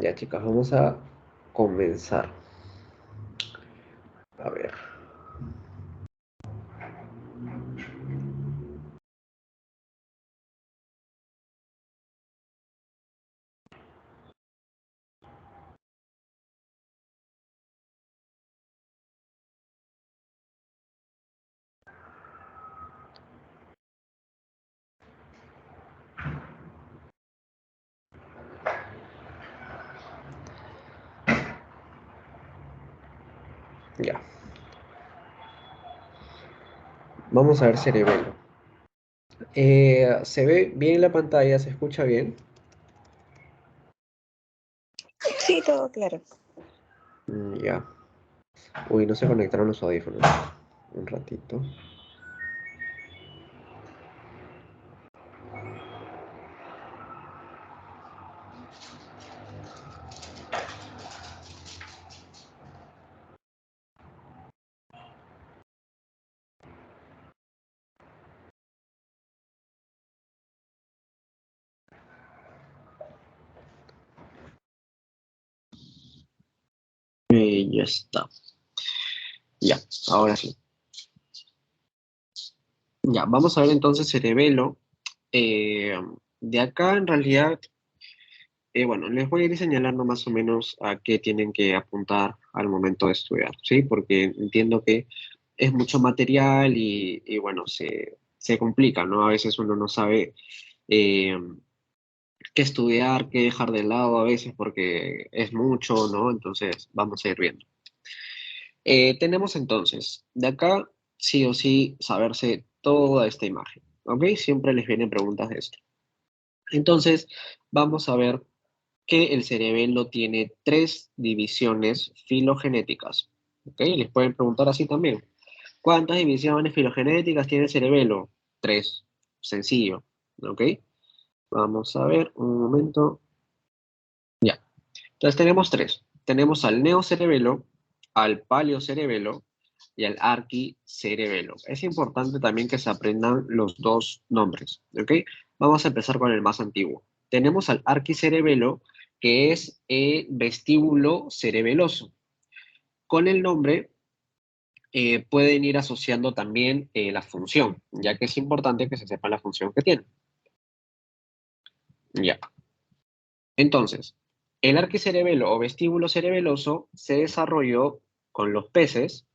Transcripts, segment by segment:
Ya, chicas, vamos a comenzar. A ver. Ya. Vamos a ver cerebelo. ¿Se ve bien la pantalla? ¿Se escucha bien? Sí, todo claro. Ya. Uy, no se conectaron los audífonos. Un ratito. Ya está. Ya, ahora sí. Ya, vamos a ver entonces cerebelo. Eh, de acá en realidad, bueno, les voy a ir señalando más o menos a qué tienen que apuntar al momento de estudiar, ¿sí? Porque entiendo que es mucho material y bueno, se complica, ¿no? A veces uno no sabe eh, qué estudiar, qué dejar de lado a veces porque es mucho, ¿no? Entonces, vamos a ir viendo. Tenemos entonces, de acá sí o sí saberse toda esta imagen, ¿ok? Siempre les vienen preguntas de esto. Entonces, vamos a ver que el cerebelo tiene tres divisiones filogenéticas, ¿ok? Les pueden preguntar así también. ¿Cuántas divisiones filogenéticas tiene el cerebelo? Tres. Sencillo, ¿ok? Vamos a ver, un momento. Ya. Entonces tenemos tres. Tenemos al neocerebelo, al paleocerebelo y al arquicerebelo. Es importante también que se aprendan los dos nombres, ¿ok? Vamos a empezar con el más antiguo. Tenemos al arquicerebelo, que es el vestíbulo cerebeloso. Con el nombre pueden ir asociando también la función, ya que es importante que se sepa la función que tiene. Ya. Entonces, el arquicerebelo o vestíbulo cerebeloso se desarrolló con los peces,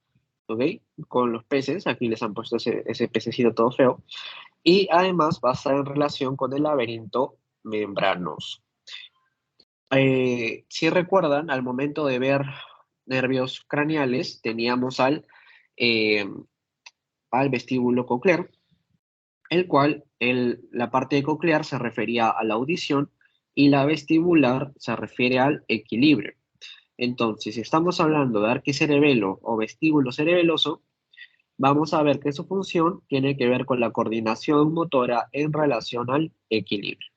¿ok? Con los peces, aquí les han puesto ese pececito todo feo, y además va a estar en relación con el laberinto membranoso. Si recuerdan, al momento de ver nervios craneales, teníamos eh, al vestíbulo coclear, el cual la parte coclear se refería a la audición y la vestibular se refiere al equilibrio. Entonces, si estamos hablando de arquicerebelo o vestíbulo cerebeloso, vamos a ver que su función tiene que ver con la coordinación motora en relación al equilibrio.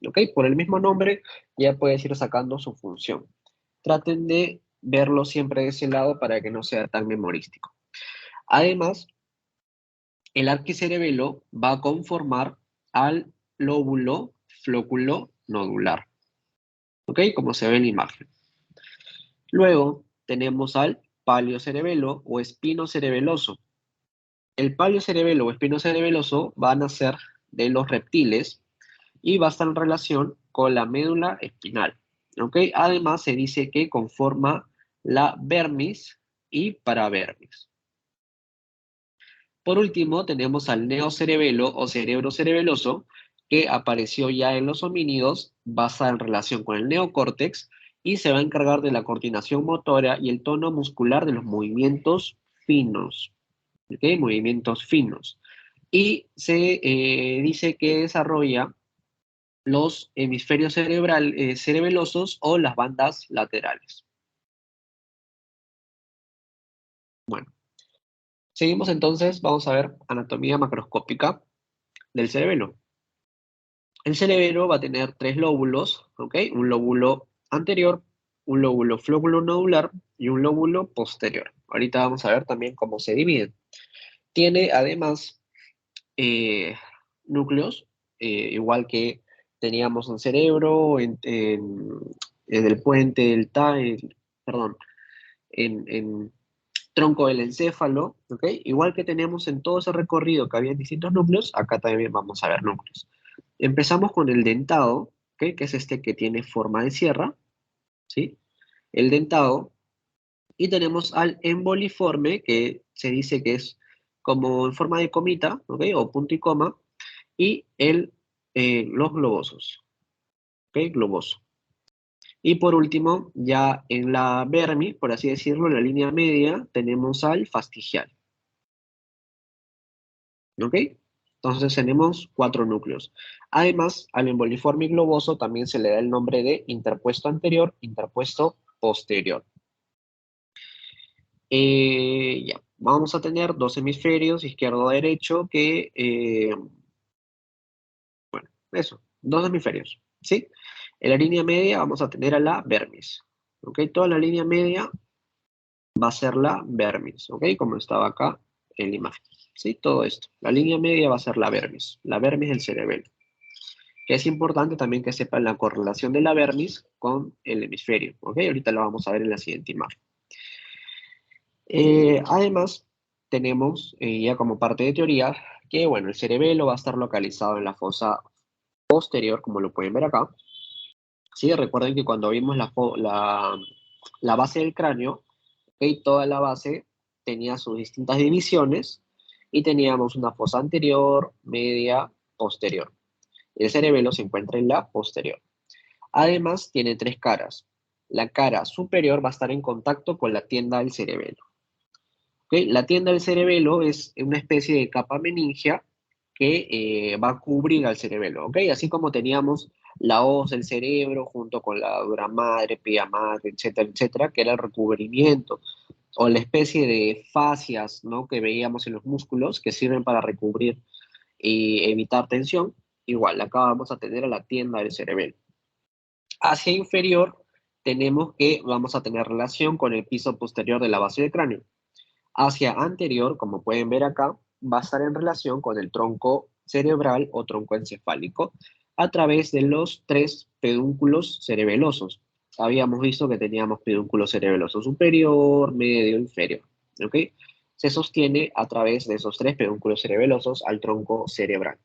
¿Ok? Por el mismo nombre ya puedes ir sacando su función. Traten de verlo siempre de ese lado para que no sea tan memorístico. Además, el arquicerebelo va a conformar al lóbulo flóculo nodular. ¿Ok? Como se ve en la imagen. Luego tenemos al paleocerebelo o espino cerebeloso. El paleocerebelo o espino cerebeloso va a nacer de los reptiles y va a estar en relación con la médula espinal. ¿Ok? Además, se dice que conforma la vermis y paravermis. Por último, tenemos al neocerebelo o cerebro cerebeloso, que apareció ya en los homínidos, va a estar en relación con el neocórtex y se va a encargar de la coordinación motora y el tono muscular de los movimientos finos. ¿Ok? Movimientos finos. Y se dice que desarrolla los hemisferios cerebelosos o las bandas laterales. Bueno, seguimos entonces, vamos a ver anatomía macroscópica del cerebelo. El cerebelo va a tener tres lóbulos, ¿ok? Un lóbulo anterior, un lóbulo flóculo-nodular y un lóbulo posterior. Ahorita vamos a ver también cómo se dividen. Tiene además eh, núcleos, igual que teníamos un cerebro, en el puente del perdón, en tronco del encéfalo, ¿ok? Igual que tenemos en todo ese recorrido que había distintos núcleos, acá también vamos a ver núcleos. Empezamos con el dentado, ¿ok? Que es este que tiene forma de sierra, ¿sí? El dentado. Y tenemos al emboliforme, que se dice que es como en forma de comita, ¿ok? O punto y coma. Y los globosos, ¿ok? Globoso. Y por último, ya en la vermis, por así decirlo, en la línea media, tenemos al fastigial, ¿ok? Entonces tenemos 4 núcleos. Además, al emboliforme globoso también se le da el nombre de interpuesto anterior, interpuesto posterior. Ya, vamos a tener dos hemisferios, izquierdo-derecho, eso, dos hemisferios, ¿sí? En la línea media vamos a tener a la vermis, ¿ok? Toda la línea media va a ser la vermis, ¿ok? Como estaba acá en la imagen, ¿sí? Todo esto. La línea media va a ser la vermis del cerebelo. Que es importante también que sepan la correlación de la vermis con el hemisferio, ¿ok? Ahorita lo vamos a ver en la siguiente imagen. Además, tenemos ya como parte de teoría que, bueno, el cerebelo va a estar localizado en la fosa posterior, como lo pueden ver acá. Sí, recuerden que cuando vimos la base del cráneo, ¿ok? Toda la base tenía sus distintas divisiones y teníamos una fosa anterior, media, posterior. El cerebelo se encuentra en la posterior. Además, tiene tres caras. La cara superior va a estar en contacto con la tienda del cerebelo. ¿Ok? La tienda del cerebelo es una especie de capa meningea que va a cubrir al cerebelo, ¿ok? Así como teníamos la hoz del cerebro junto con la dura madre, pía madre, etcétera, etcétera, que era el recubrimiento, o la especie de fascias, ¿no? Que veíamos en los músculos que sirven para recubrir y evitar tensión. Igual, acá vamos a tener a la tienda del cerebelo. Hacia inferior tenemos que vamos a tener relación con el piso posterior de la base del cráneo. Hacia anterior, como pueden ver acá, va a estar en relación con el tronco cerebral o tronco encefálico a través de los tres pedúnculos cerebelosos. Habíamos visto que teníamos pedúnculo cerebeloso superior, medio, inferior. ¿Ok? Se sostiene a través de esos tres pedúnculos cerebelosos al tronco cerebral.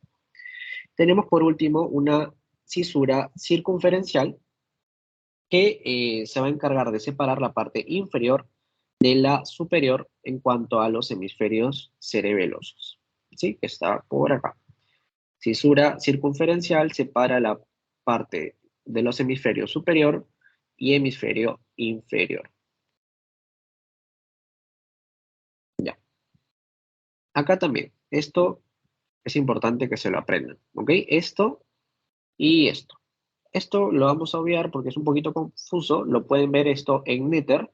Tenemos por último una cisura circunferencial que se va a encargar de separar la parte inferior de la superior en cuanto a los hemisferios cerebelosos, ¿sí? Que está por acá. Cisura circunferencial separa la parte de los hemisferios superior y hemisferio inferior. Ya. Acá también, esto es importante que se lo aprendan, ¿ok? Esto y esto. Esto lo vamos a obviar porque es un poquito confuso, lo pueden ver esto en Netter,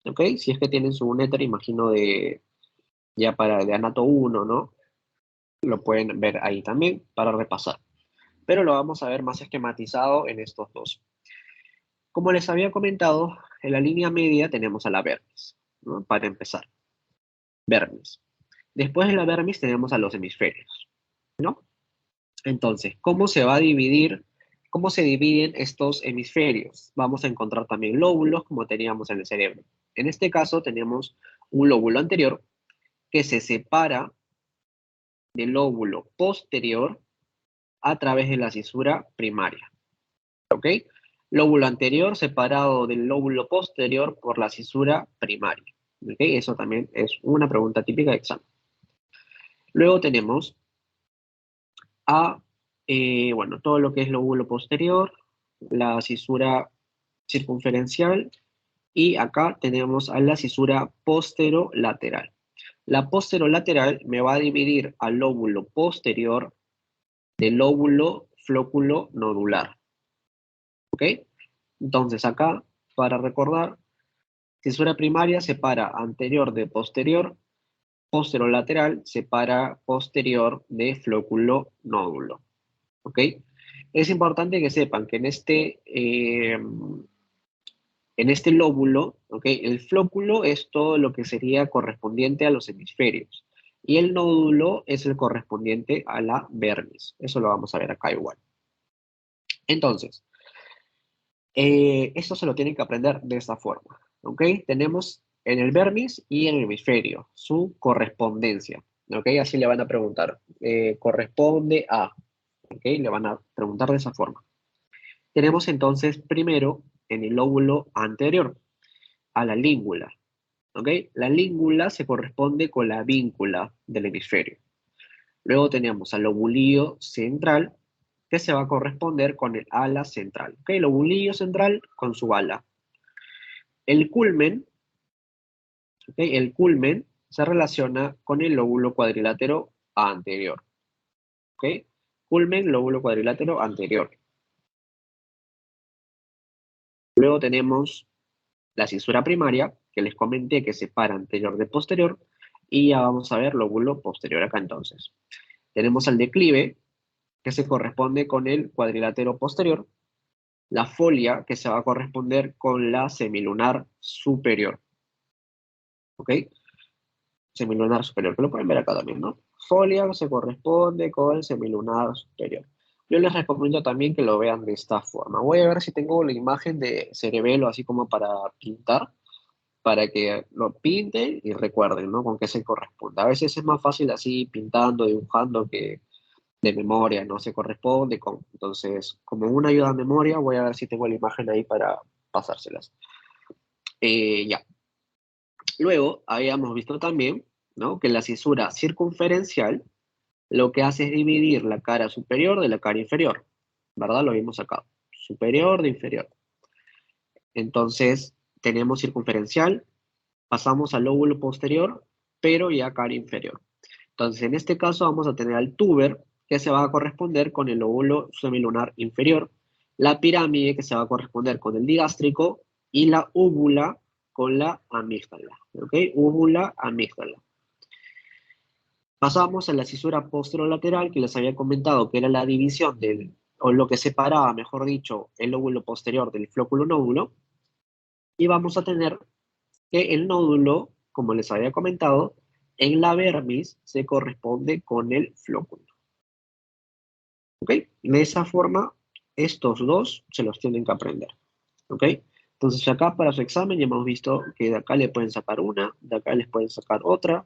¿ok? Si es que tienen su Netter, imagino ya para de Anato 1, ¿no? Lo pueden ver ahí también para repasar. Pero lo vamos a ver más esquematizado en estos dos. Como les había comentado, en la línea media tenemos a la vermis, ¿no? Para empezar, vermis. Después de la vermis tenemos a los hemisferios, ¿no? Entonces, ¿cómo se va a dividir? ¿Cómo se dividen estos hemisferios? Vamos a encontrar también lóbulos como teníamos en el cerebro. En este caso tenemos un lóbulo anterior que se separa del lóbulo posterior a través de la cisura primaria. ¿Ok? Lóbulo anterior separado del lóbulo posterior por la cisura primaria. ¿Ok? Eso también es una pregunta típica de examen. Luego tenemos bueno, todo lo que es lóbulo posterior, la cisura circunferencial y acá tenemos a la cisura posterolateral. La posterolateral me va a dividir al lóbulo posterior del lóbulo flóculo nodular. ¿Ok? Entonces acá, para recordar, cisura primaria separa anterior de posterior, posterolateral separa posterior de flóculo nódulo. ¿Ok? Es importante que sepan que en este lóbulo, ¿ok? El flóculo es todo lo que sería correspondiente a los hemisferios y el nódulo es el correspondiente a la vermis. Eso lo vamos a ver acá igual. Entonces, Esto se lo tienen que aprender de esta forma, ¿ok? Tenemos en el vermis y en el hemisferio su correspondencia, ¿ok? Así le van a preguntar, corresponde a, ¿ok? Le van a preguntar de esa forma. Tenemos entonces primero en el lóbulo anterior a la língula, ¿ok? La língula se corresponde con la víncula del hemisferio. Luego tenemos al lobulillo central, que se va a corresponder con el ala central, ¿ok? Lobulillo central con su ala. El culmen, ¿ok? El culmen se relaciona con el lóbulo cuadrilátero anterior, ¿ok? Culmen, lóbulo cuadrilátero anterior. Luego tenemos la cisura primaria, que les comenté que separa anterior de posterior, y ya vamos a ver lóbulo posterior acá entonces. Tenemos el declive, que se corresponde con el cuadrilátero posterior, la folia, que se va a corresponder con la semilunar superior, ¿ok? Semilunar superior, que lo pueden ver acá también, ¿no? Folia se corresponde con el semilunar superior. Yo les recomiendo también que lo vean de esta forma. Voy a ver si tengo la imagen de cerebelo así como para pintar, para que lo pinten y recuerden, ¿no? Con qué se corresponde. A veces es más fácil así pintando, dibujando, que de memoria, ¿no? Se corresponde con. Entonces, como una ayuda a memoria, voy a ver si tengo la imagen ahí para pasárselas. Ya. Luego, habíamos visto también, ¿no? Que la cisura circunferencial lo que hace es dividir la cara superior de la cara inferior, ¿verdad? Lo vimos acá. Superior de inferior. Entonces, tenemos circunferencial, pasamos al lóbulo posterior, pero ya cara inferior. Entonces, en este caso vamos a tener al túber, que se va a corresponder con el lóbulo semilunar inferior, la pirámide, que se va a corresponder con el digástrico, y la úvula con la amígdala, ¿ok? Úvula, amígdala. Pasamos a la cisura posterolateral, que les había comentado que era la división del, o lo que separaba, mejor dicho, el lóbulo posterior del flóculo nódulo, y vamos a tener que el nódulo, como les había comentado, en la vermis se corresponde con el flóculo. ¿Ok? De esa forma, estos dos se los tienen que aprender. ¿Ok? Entonces acá para su examen ya hemos visto que de acá le pueden sacar una, de acá les pueden sacar otra,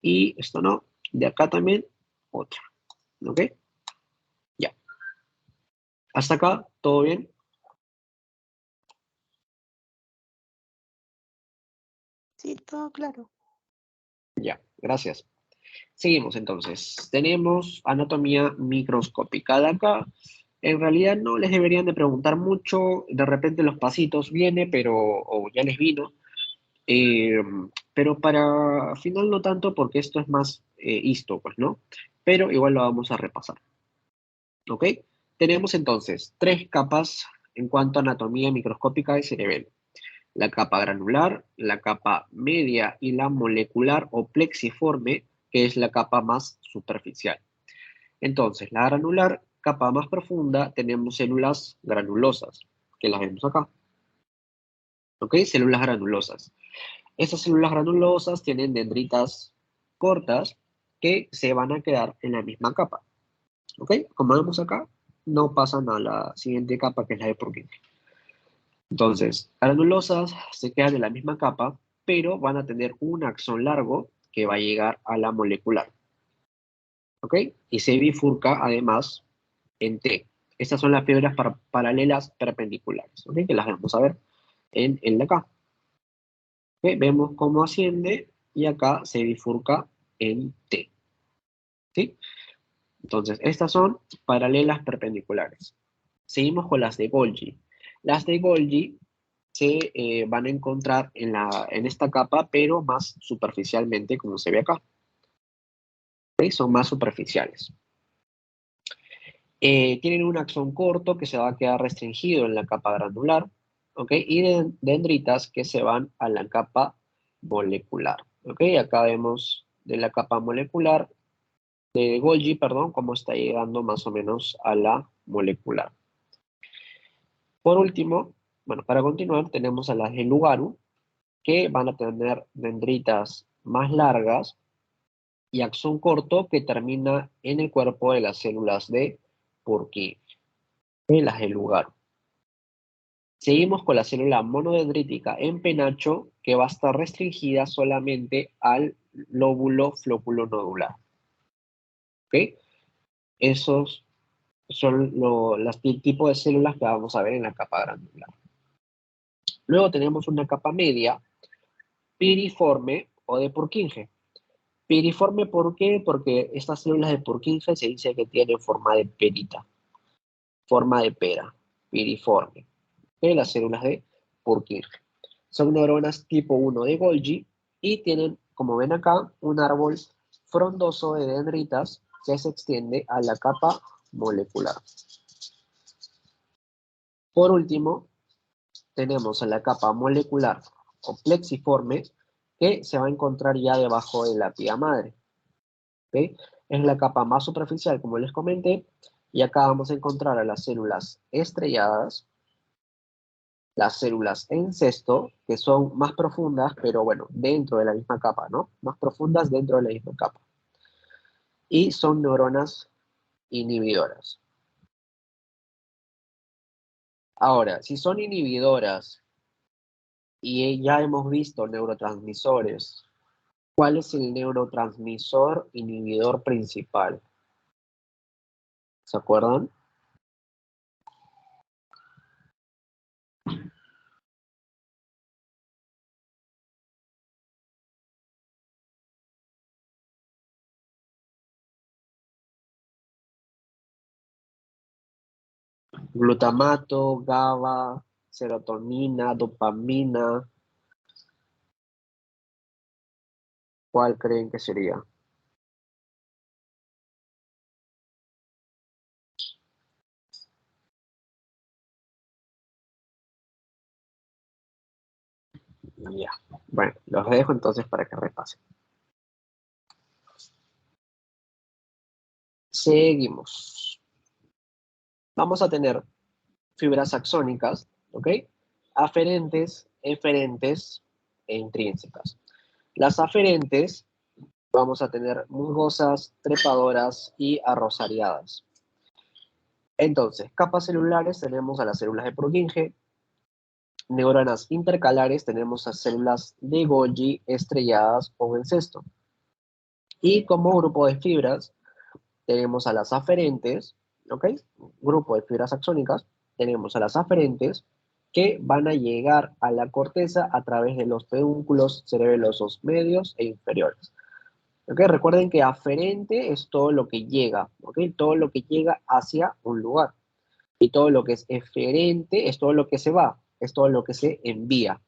y esto no, de acá también otra. ¿Ok? Ya. Hasta acá, ¿todo bien? Sí, todo claro. Ya, gracias. Seguimos entonces. Tenemos anatomía microscópica. De acá, en realidad no les deberían de preguntar mucho. De repente los pasitos viene, pero, o ya les vino. Eh, pero para final no tanto porque esto es más histo, pues, ¿no? Pero igual lo vamos a repasar. ¿Ok? Tenemos entonces tres capas en cuanto a anatomía microscópica del cerebelo. La capa granular, la capa media y la molecular o plexiforme, que es la capa más superficial. Entonces, la granular, capa más profunda, tenemos células granulosas, que las vemos acá. ¿Ok? Células granulosas. Estas células granulosas tienen dendritas cortas que se van a quedar en la misma capa. ¿Ok? Como vemos acá, no pasan a la siguiente capa, que es la de Purkinje. Entonces, granulosas se quedan en la misma capa, pero van a tener un axón largo que va a llegar a la molecular. ¿Ok? Y se bifurca además en T. Estas son las fibras paralelas perpendiculares, ¿ok? Que las vamos a ver en el de acá. ¿Ok? Vemos cómo asciende y acá se bifurca en T. ¿Sí? Entonces, estas son paralelas perpendiculares. Seguimos con las de Golgi. Las de Golgi se van a encontrar en esta capa, pero más superficialmente, como se ve acá. ¿Ok? Son más superficiales. Tienen un axón corto que se va a quedar restringido en la capa granular, ¿ok? Y dendritas que se van a la capa molecular, ¿ok? Acá vemos de la capa molecular, de Golgi, perdón, cómo está llegando más o menos a la molecular. Por último, bueno, para continuar, tenemos a las de Lugaro, que van a tener dendritas más largas y axón corto que termina en el cuerpo de las células de Purkinje, las de Lugaro. Seguimos con la célula monodendrítica en penacho, que va a estar restringida solamente al lóbulo flóculo-nodular. ¿Ok? Esos son tipos de células que vamos a ver en la capa granular. Luego tenemos una capa media, piriforme o de Purkinje. Piriforme, ¿por qué? Porque estas células de Purkinje se dice que tienen forma de perita, forma de pera, piriforme. ¿Ok? Las células de Purkinje. Son neuronas tipo 1 de Golgi y tienen, como ven acá, un árbol frondoso de dendritas que se extiende a la capa molecular. Por último, tenemos a la capa molecular o plexiforme que se va a encontrar ya debajo de la pía madre. ¿Okay? Es la capa más superficial, como les comenté, y acá vamos a encontrar a las células estrelladas, las células en cesto, que son más profundas, pero bueno, dentro de la misma capa, ¿no? Más profundas dentro de la misma capa. Y son neuronas inhibidoras. Ahora, si son inhibidoras y ya hemos visto neurotransmisores, ¿cuál es el neurotransmisor inhibidor principal? ¿Se acuerdan? Glutamato, GABA, serotonina, dopamina. ¿Cuál creen que sería? Ya. Bueno, los dejo entonces para que repasen. Seguimos. Vamos a tener fibras axónicas, ¿ok? Aferentes, eferentes e intrínsecas. Las aferentes vamos a tener musgosas, trepadoras y arrozariadas. Entonces, capas celulares tenemos a las células de Purkinje, neuronas intercalares tenemos a células de Golgi estrelladas o en cesto. Y como grupo de fibras tenemos a las aferentes, ¿ok? Grupo de fibras axónicas, tenemos a las aferentes que van a llegar a la corteza a través de los pedúnculos cerebelosos medios e inferiores. ¿Ok? Recuerden que aferente es todo lo que llega, ¿ok? Todo lo que llega hacia un lugar. Y todo lo que es eferente es todo lo que se va, es todo lo que se envía,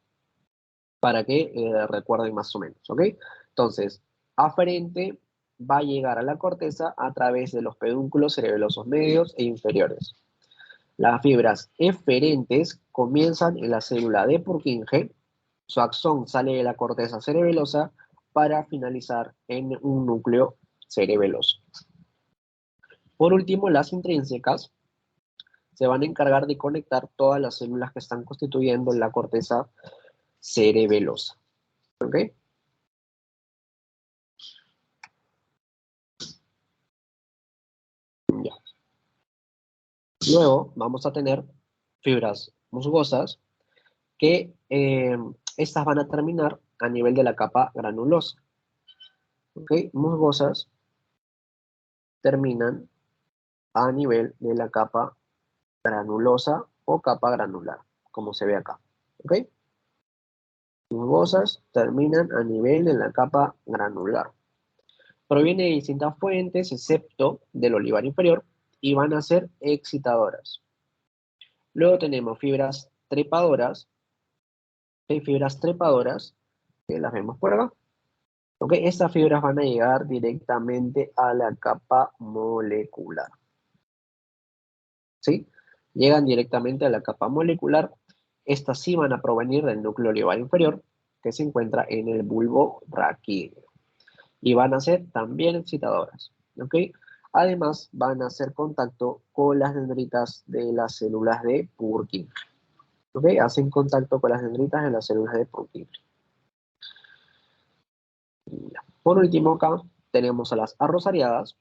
para que recuerden más o menos, ¿ok? Entonces, aferente va a llegar a la corteza a través de los pedúnculos cerebelosos medios e inferiores. Las fibras eferentes comienzan en la célula de Purkinje, su axón sale de la corteza cerebelosa para finalizar en un núcleo cerebeloso. Por último, las intrínsecas se van a encargar de conectar todas las células que están constituyendo la corteza cerebelosa. ¿Ok? Ya. Luego vamos a tener fibras musgosas que estas van a terminar a nivel de la capa granulosa. ¿Ok? Musgosas terminan a nivel de la capa granulosa o capa granular, como se ve acá. ¿Ok? Musgosas terminan a nivel de la capa granular. Proviene de distintas fuentes, excepto del olivar inferior, y van a ser excitadoras. Luego tenemos fibras trepadoras, ¿okay? Fibras trepadoras, que las vemos por acá. ¿Okay? Estas fibras van a llegar directamente a la capa molecular. ¿Sí? Llegan directamente a la capa molecular. Estas sí van a provenir del núcleo olivar inferior, que se encuentra en el bulbo raquídeo. Y van a ser también excitadoras. ¿Ok? Además, van a hacer contacto con las dendritas de las células de Purkinje. ¿Ok? Hacen contacto con las dendritas de las células de Purkinje. Por último, acá tenemos a las arrozariadas,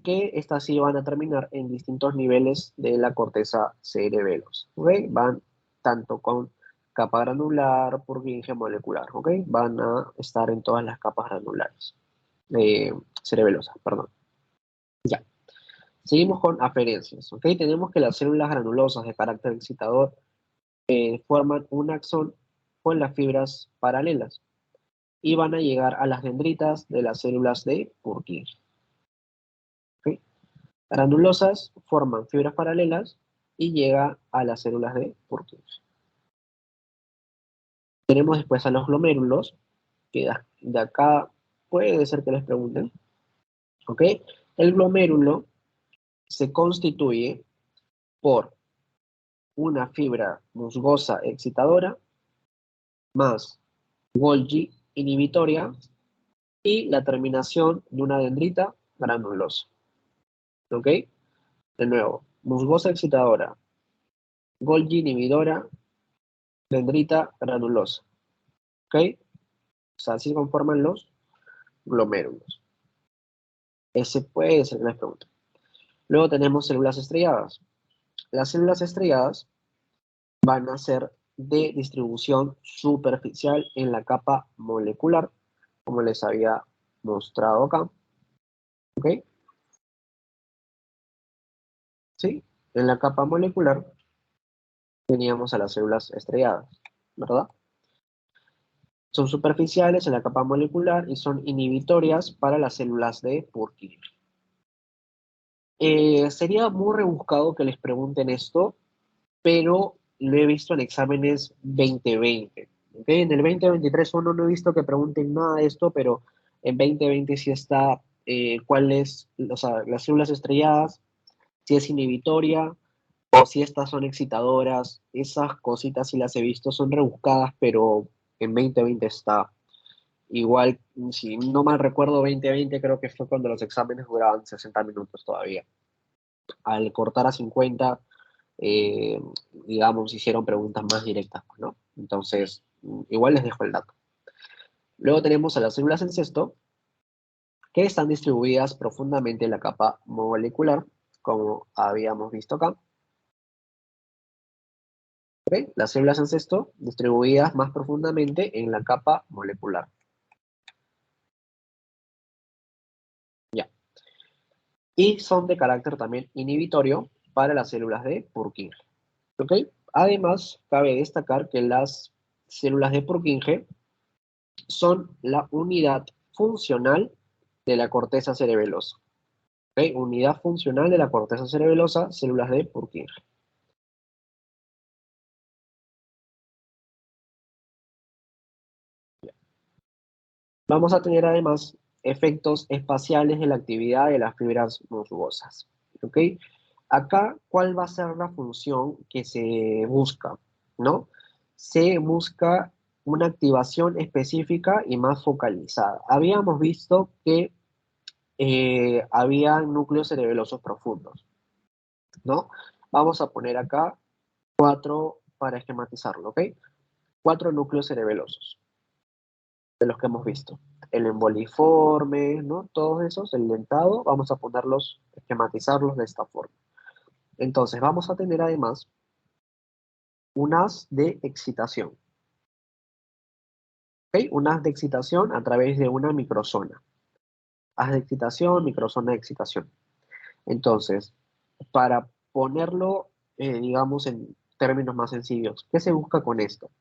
que estas sí van a terminar en distintos niveles de la corteza cerebelosa. ¿Ok? Van tanto con capa granular, Purkinje, molecular, ¿ok? Van a estar en todas las capas granulares, cerebelosas, perdón. Ya. Seguimos con aferencias, ¿ok? Tenemos que las células granulosas de carácter excitador forman un axón con las fibras paralelas y van a llegar a las dendritas de las células de Purkinje. ¿Ok? Granulosas forman fibras paralelas y llega a las células de Purkinje. Tenemos después a los glomérulos, que de acá puede ser que les pregunten. ¿Ok? El glomérulo se constituye por una fibra musgosa excitadora más Golgi inhibitoria y la terminación de una dendrita granulosa. ¿Ok? De nuevo, musgosa excitadora, Golgi inhibidora, dendrita granulosa. ¿Ok? O sea, así conforman los glomérulos. Ese puede ser que les pregunten. Luego tenemos células estrelladas. Las células estrelladas van a ser de distribución superficial en la capa molecular, como les había mostrado acá. ¿Ok? ¿Sí? En la capa molecular teníamos a las células estrelladas, ¿verdad? Son superficiales en la capa molecular y son inhibitorias para las células de Purkinje. Sería muy rebuscado que les pregunten esto, pero lo he visto en exámenes 2020. ¿Okay? En el 2023 uno no he visto que pregunten nada de esto, pero en 2020 sí está cuál es, o sea, las células estrelladas, si es inhibitoria o si estas son excitadoras. Esas cositas sí las he visto, son rebuscadas, pero en 2020 está. Igual, si no mal recuerdo, 2020 creo que fue cuando los exámenes duraban 60 minutos todavía. Al cortar a 50, eh, digamos, hicieron preguntas más directas, ¿no? Entonces, igual les dejo el dato. Luego tenemos a las células en cesto, que están distribuidas profundamente en la capa molecular, como habíamos visto acá. ¿Okay? Las células en cesto distribuidas más profundamente en la capa molecular. Ya. Y son de carácter también inhibitorio para las células de Purkinje. ¿Ok? Además, cabe destacar que las células de Purkinje son la unidad funcional de la corteza cerebelosa. ¿Okay? Unidad funcional de la corteza cerebelosa, células de Purkinje. Vamos a tener además efectos espaciales de la actividad de las fibras musgosas. ¿Ok? Acá, ¿cuál va a ser la función que se busca? ¿No? Se busca una activación específica y más focalizada. Habíamos visto que había núcleos cerebelosos profundos, ¿no? Vamos a poner acá 4 para esquematizarlo, ¿ok? 4 núcleos cerebelosos de los que hemos visto. El emboliforme, ¿no? Todos esos, el dentado, vamos a ponerlos, esquematizarlos de esta forma. Entonces, vamos a tener además un haz de excitación, ¿ok? Un haz de excitación a través de una microzona. Haz de excitación, microzona de excitación. Entonces, para ponerlo, digamos, en términos más sencillos, ¿qué se busca con esto?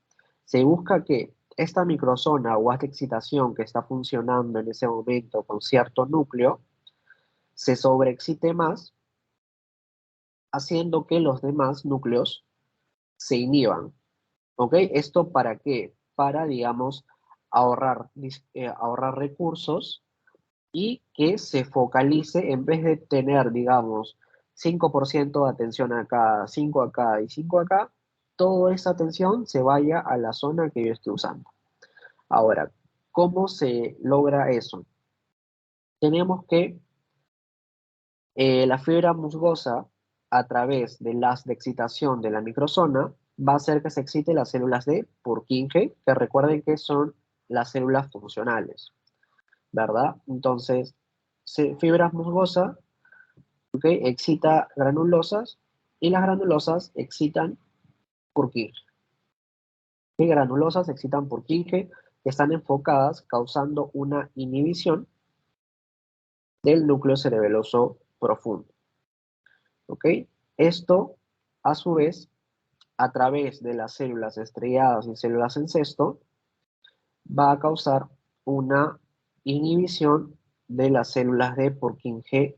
Se busca que esta microzona o haz de excitación que está funcionando en ese momento con cierto núcleo se sobreexcite más, haciendo que los demás núcleos se inhiban. ¿Ok? ¿Esto para qué? Para, digamos, ahorrar recursos y que se focalice, en vez de tener, digamos, 5% de atención acá, 5 acá y 5 acá, toda esa atención se vaya a la zona que yo estoy usando. Ahora, ¿cómo se logra eso? Tenemos que la fibra musgosa, a través del haz de excitación de la microzona, va a hacer que se excite las células de Purkinje, que recuerden que son las células funcionales, ¿verdad? Entonces, fibras musgosas, ¿okay? Excita granulosas y las granulosas excitan Purkinje. Y granulosas se excitan por Purkinje, que están enfocadas causando una inhibición del núcleo cerebeloso profundo. ¿Ok? Esto, a su vez, a través de las células estrelladas y células en cesto, va a causar una inhibición de las células de Purkinje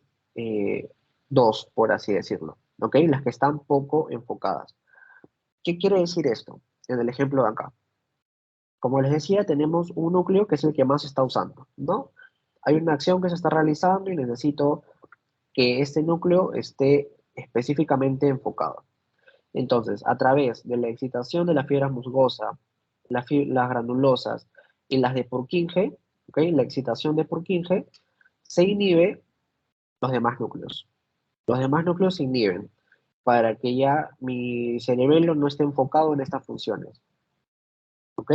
2, por así decirlo. ¿Ok? Las que están poco enfocadas. ¿Qué quiere decir esto? En el ejemplo de acá. Como les decía, tenemos un núcleo que es el que más se está usando, ¿no? Hay una acción que se está realizando y necesito que este núcleo esté específicamente enfocado. Entonces, a través de la excitación de la fibra musgosa, las granulosas y las de Purkinje, ¿ok? La excitación de Purkinje se inhibe los demás núcleos. Los demás núcleos se inhiben para que ya mi cerebelo no esté enfocado en estas funciones, ¿ok?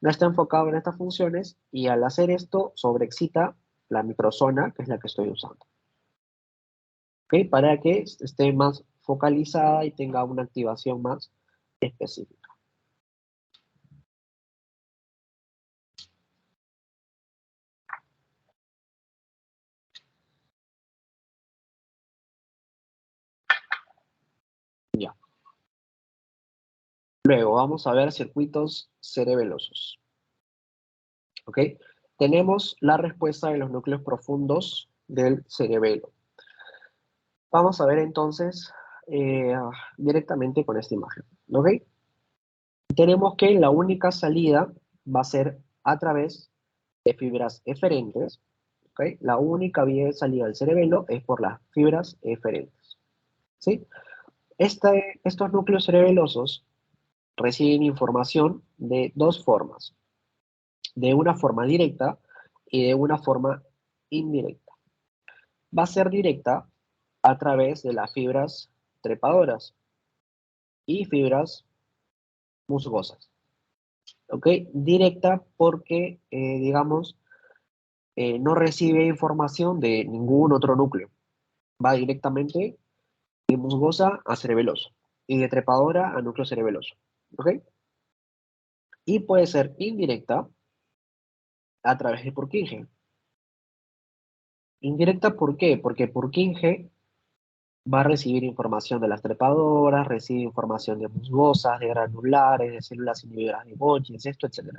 No está enfocado en estas funciones y al hacer esto sobreexcita la microzona, que es la que estoy usando, ¿ok? Para que esté más focalizada y tenga una activación más específica. Ya. Luego vamos a ver circuitos cerebelosos. ¿Ok? Tenemos la respuesta de los núcleos profundos del cerebelo. Vamos a ver entonces directamente con esta imagen. ¿Ok? Tenemos que la única salida va a ser a través de fibras eferentes. ¿Ok? La única vía de salida del cerebelo es por las fibras eferentes. ¿Sí? Estos núcleos cerebelosos reciben información de dos formas. De una forma directa y de una forma indirecta. Va a ser directa a través de las fibras trepadoras y fibras musgosas. ¿Ok? Directa porque, digamos, no recibe información de ningún otro núcleo. Va directamente de musgosa a cerebeloso y de trepadora a núcleo cerebeloso. ¿Ok? Y puede ser indirecta a través de Purkinje. Indirecta, ¿por qué? Porque Purkinje va a recibir información de las trepadoras, recibe información de musgosas, de granulares, de células inhibidoras de Golgi, esto, etc.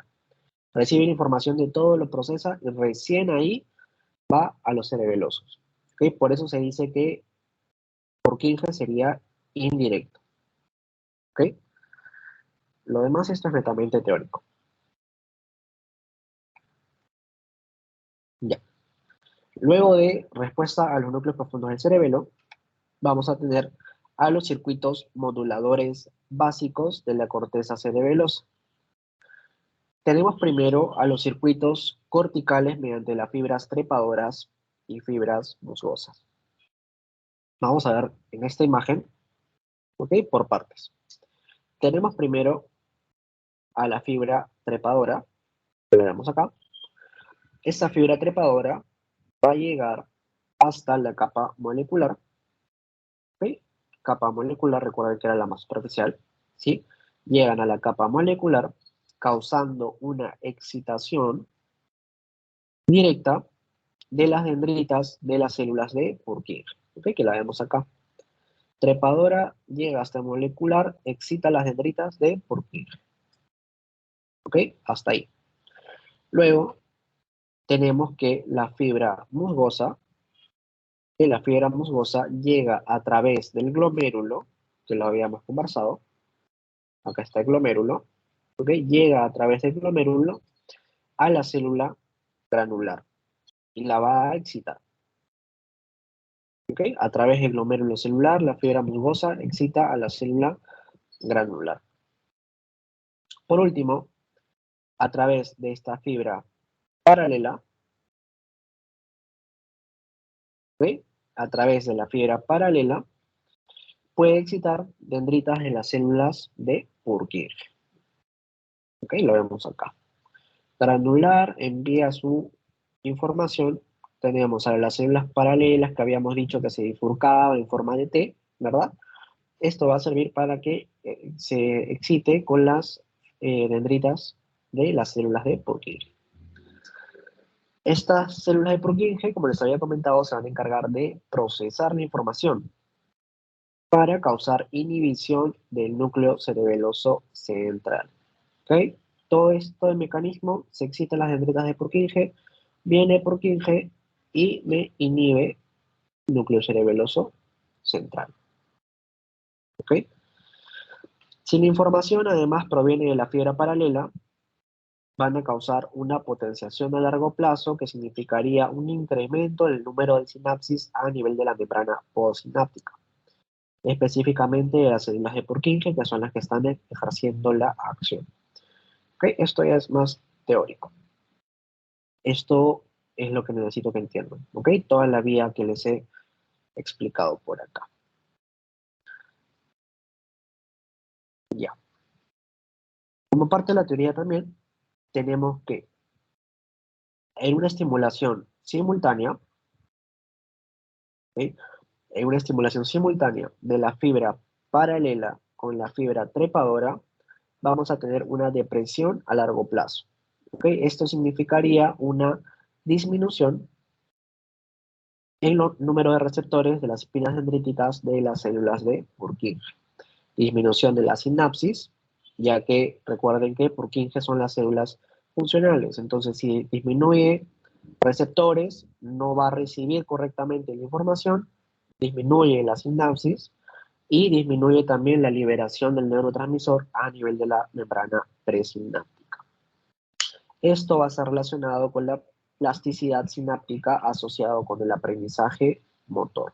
Recibe información de todo, lo procesa y recién ahí va a los cerebelosos. ¿Okay? Por eso se dice que Purkinje sería indirecto. ¿Okay? Lo demás esto es netamente teórico. Ya. Luego de respuesta a los núcleos profundos del cerebelo, vamos a tener a los circuitos moduladores básicos de la corteza cerebelosa. Tenemos primero a los circuitos corticales mediante las fibras trepadoras y fibras musgosas. Vamos a ver en esta imagen, ¿ok? Por partes. Tenemos primero a la fibra trepadora, que la vemos acá. Esta fibra trepadora va a llegar hasta la capa molecular, ¿ok? Capa molecular, recuerden que era la más superficial, ¿sí? Llegan a la capa molecular causando una excitación directa de las dendritas de las células de Purkinje, ¿okay? Que la vemos acá. Trepadora llega hasta molecular, excita las dendritas de Purkinje. ¿Ok? Hasta ahí. Luego tenemos que la fibra musgosa llega a través del glomérulo, que lo habíamos conversado. Acá está el glomérulo. ¿Ok? Llega a través del glomérulo a la célula granular y la va a excitar. ¿Ok? A través del glomérulo celular, la fibra musgosa excita a la célula granular. Por último, a través de esta fibra paralela, ¿ok? A través de la fibra paralela, puede excitar dendritas de las células de Purkinje. ¿Ok? Lo vemos acá. Granular envía su información. Tenemos a las células paralelas que habíamos dicho que se bifurcaban en forma de T, ¿verdad? Esto va a servir para que se excite con las dendritas de las células de Purkinje. Estas células de Purkinje, como les había comentado, se van a encargar de procesar la información para causar inhibición del núcleo cerebeloso central. ¿Ok? Todo esto de mecanismo se excita en las dendritas de Purkinje, viene Purkinje y me inhibe el núcleo cerebeloso central. ¿Ok? Si la información además proviene de la fibra paralela, van a causar una potenciación a largo plazo que significaría un incremento en el número de sinapsis a nivel de la membrana postsináptica, específicamente de las células de Purkinje, que son las que están ejerciendo la acción. ¿Okay? Esto ya es más teórico. Esto es lo que necesito que entiendan. ¿Okay? Toda la vía que les he explicado por acá. Ya. Como parte de la teoría también, tenemos que en una estimulación simultánea, ¿okay? En una estimulación simultánea de la fibra paralela con la fibra trepadora, vamos a tener una depresión a largo plazo. ¿Okay? Esto significaría una disminución en el número de receptores de las espinas dendríticas de las células de Purkinje. Disminución de la sinapsis, ya que recuerden que Purkinje son las células funcionales. Entonces, si disminuye receptores, no va a recibir correctamente la información, disminuye la sinapsis y disminuye también la liberación del neurotransmisor a nivel de la membrana presináptica. Esto va a estar relacionado con la plasticidad sináptica asociado con el aprendizaje motor.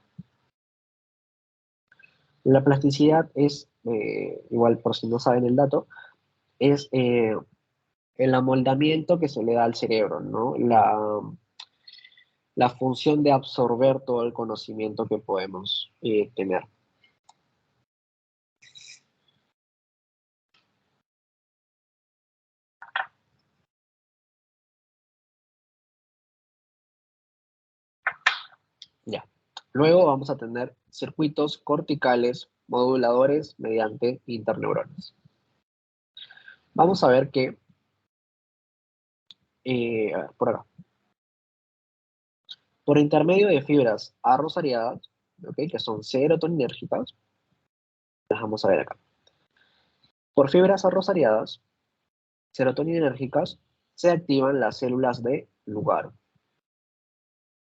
La plasticidad es, igual por si no saben el dato, es el amoldamiento que se le da al cerebro, ¿no? La función de absorber todo el conocimiento que podemos tener. Ya. Luego vamos a tener circuitos corticales moduladores mediante interneuronas. Vamos a ver que, a ver, por acá, por intermedio de fibras arrosariadas, ¿okay? Que son serotoninérgicas, las vamos a ver acá. Por fibras arrosariadas, serotoninérgicas, se activan las células de lugar.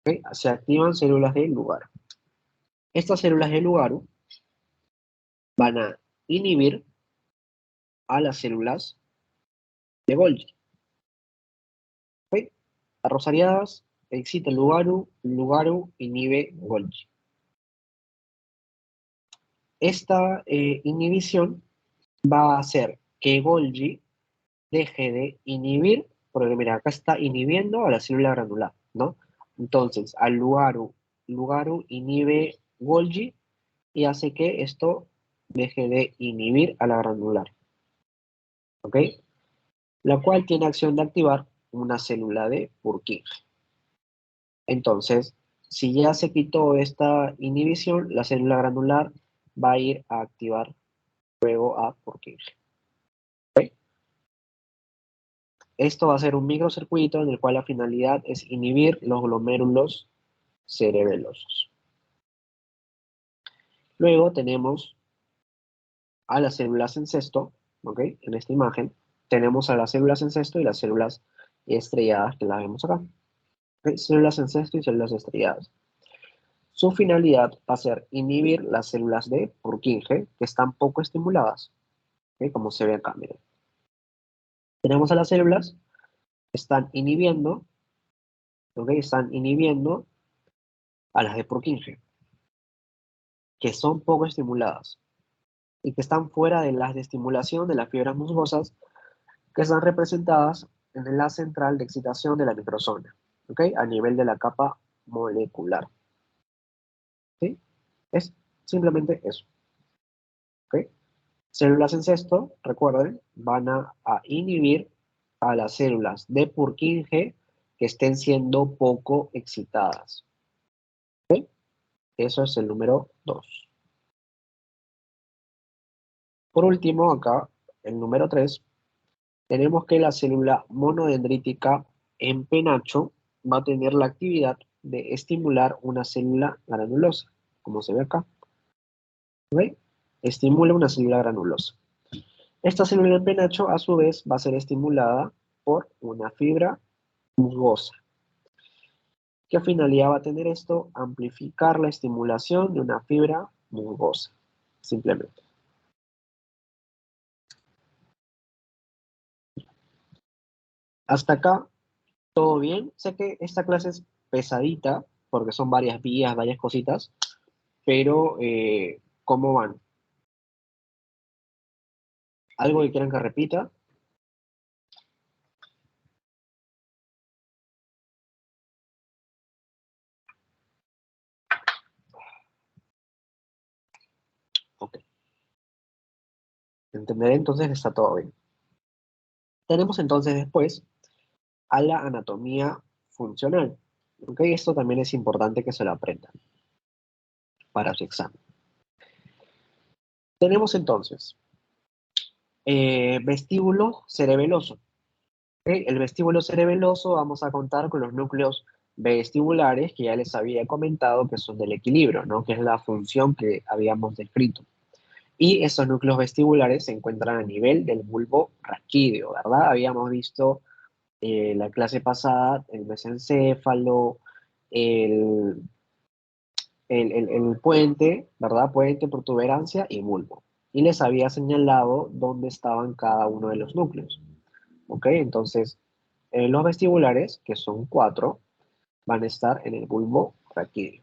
¿Okay? Se activan células de lugar. Estas células de lugar van a inhibir a las células de Golgi. ¿Okay? Arrosariadas, excita el lugaru inhibe Golgi. Esta inhibición va a hacer que Golgi deje de inhibir, porque mira, acá está inhibiendo a la célula granular, ¿no? Entonces, al lugaru inhibe Golgi y hace que esto deje de inhibir a la granular, ¿ok? La cual tiene acción de activar una célula de Purkinje. Entonces, si ya se quitó esta inhibición, la célula granular va a ir a activar luego a Purkinje. ¿Okay? Esto va a ser un microcircuito en el cual la finalidad es inhibir los glomérulos cerebelosos. Luego tenemos a las células en cesto, ¿ok? En esta imagen tenemos a las células en cesto y las células estrelladas que las vemos acá. ¿Okay? Células en cesto y células estrelladas. Su finalidad va a ser inhibir las células de Purkinje que están poco estimuladas, ¿okay? Como se ve acá, miren. Tenemos a las células que están inhibiendo, ¿okay? Están inhibiendo a las de Purkinje, que son poco estimuladas y que están fuera de las de estimulación de las fibras musgosas que están representadas en la central de excitación de la microzona, ¿ok? A nivel de la capa molecular, ¿sí? Es simplemente eso, ¿ok? Células en cesto, recuerden, van a inhibir a las células de Purkinje que estén siendo poco excitadas, ¿ok? Eso es el número 2. Por último, acá, el número 3, tenemos que la célula monodendrítica en penacho va a tener la actividad de estimular una célula granulosa, como se ve acá. ¿Ok? Estimula una célula granulosa. Esta célula en penacho, a su vez, va a ser estimulada por una fibra musgosa. ¿Qué finalidad va a tener esto? Amplificar la estimulación de una fibra musgosa, simplemente. Hasta acá, todo bien. Sé que esta clase es pesadita, porque son varias vías, varias cositas, pero ¿cómo van? ¿Algo que quieran que repita? Ok. Entenderé entonces que está todo bien. Tenemos entonces después a la anatomía funcional. ¿Ok? Esto también es importante que se lo aprendan para su examen. Tenemos entonces vestíbulo cerebeloso. ¿Ok? El vestíbulo cerebeloso vamos a contar con los núcleos vestibulares que ya les había comentado que son del equilibrio, ¿no? Que es la función que habíamos descrito. Y esos núcleos vestibulares se encuentran a nivel del bulbo raquídeo, ¿verdad? Habíamos visto la clase pasada el mesencéfalo, el, el puente, ¿verdad? Puente, protuberancia y bulbo. Y les había señalado dónde estaban cada uno de los núcleos. ¿Ok? Entonces, los vestibulares, que son 4, van a estar en el bulbo raquídeo.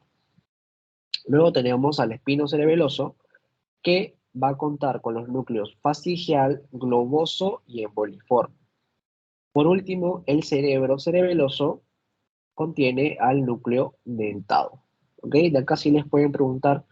Luego tenemos al espino cerebeloso, que va a contar con los núcleos facial, globoso y emboliforme. Por último, el cerebro cerebeloso contiene al núcleo dentado. ¿Ok? De acá sí les pueden preguntar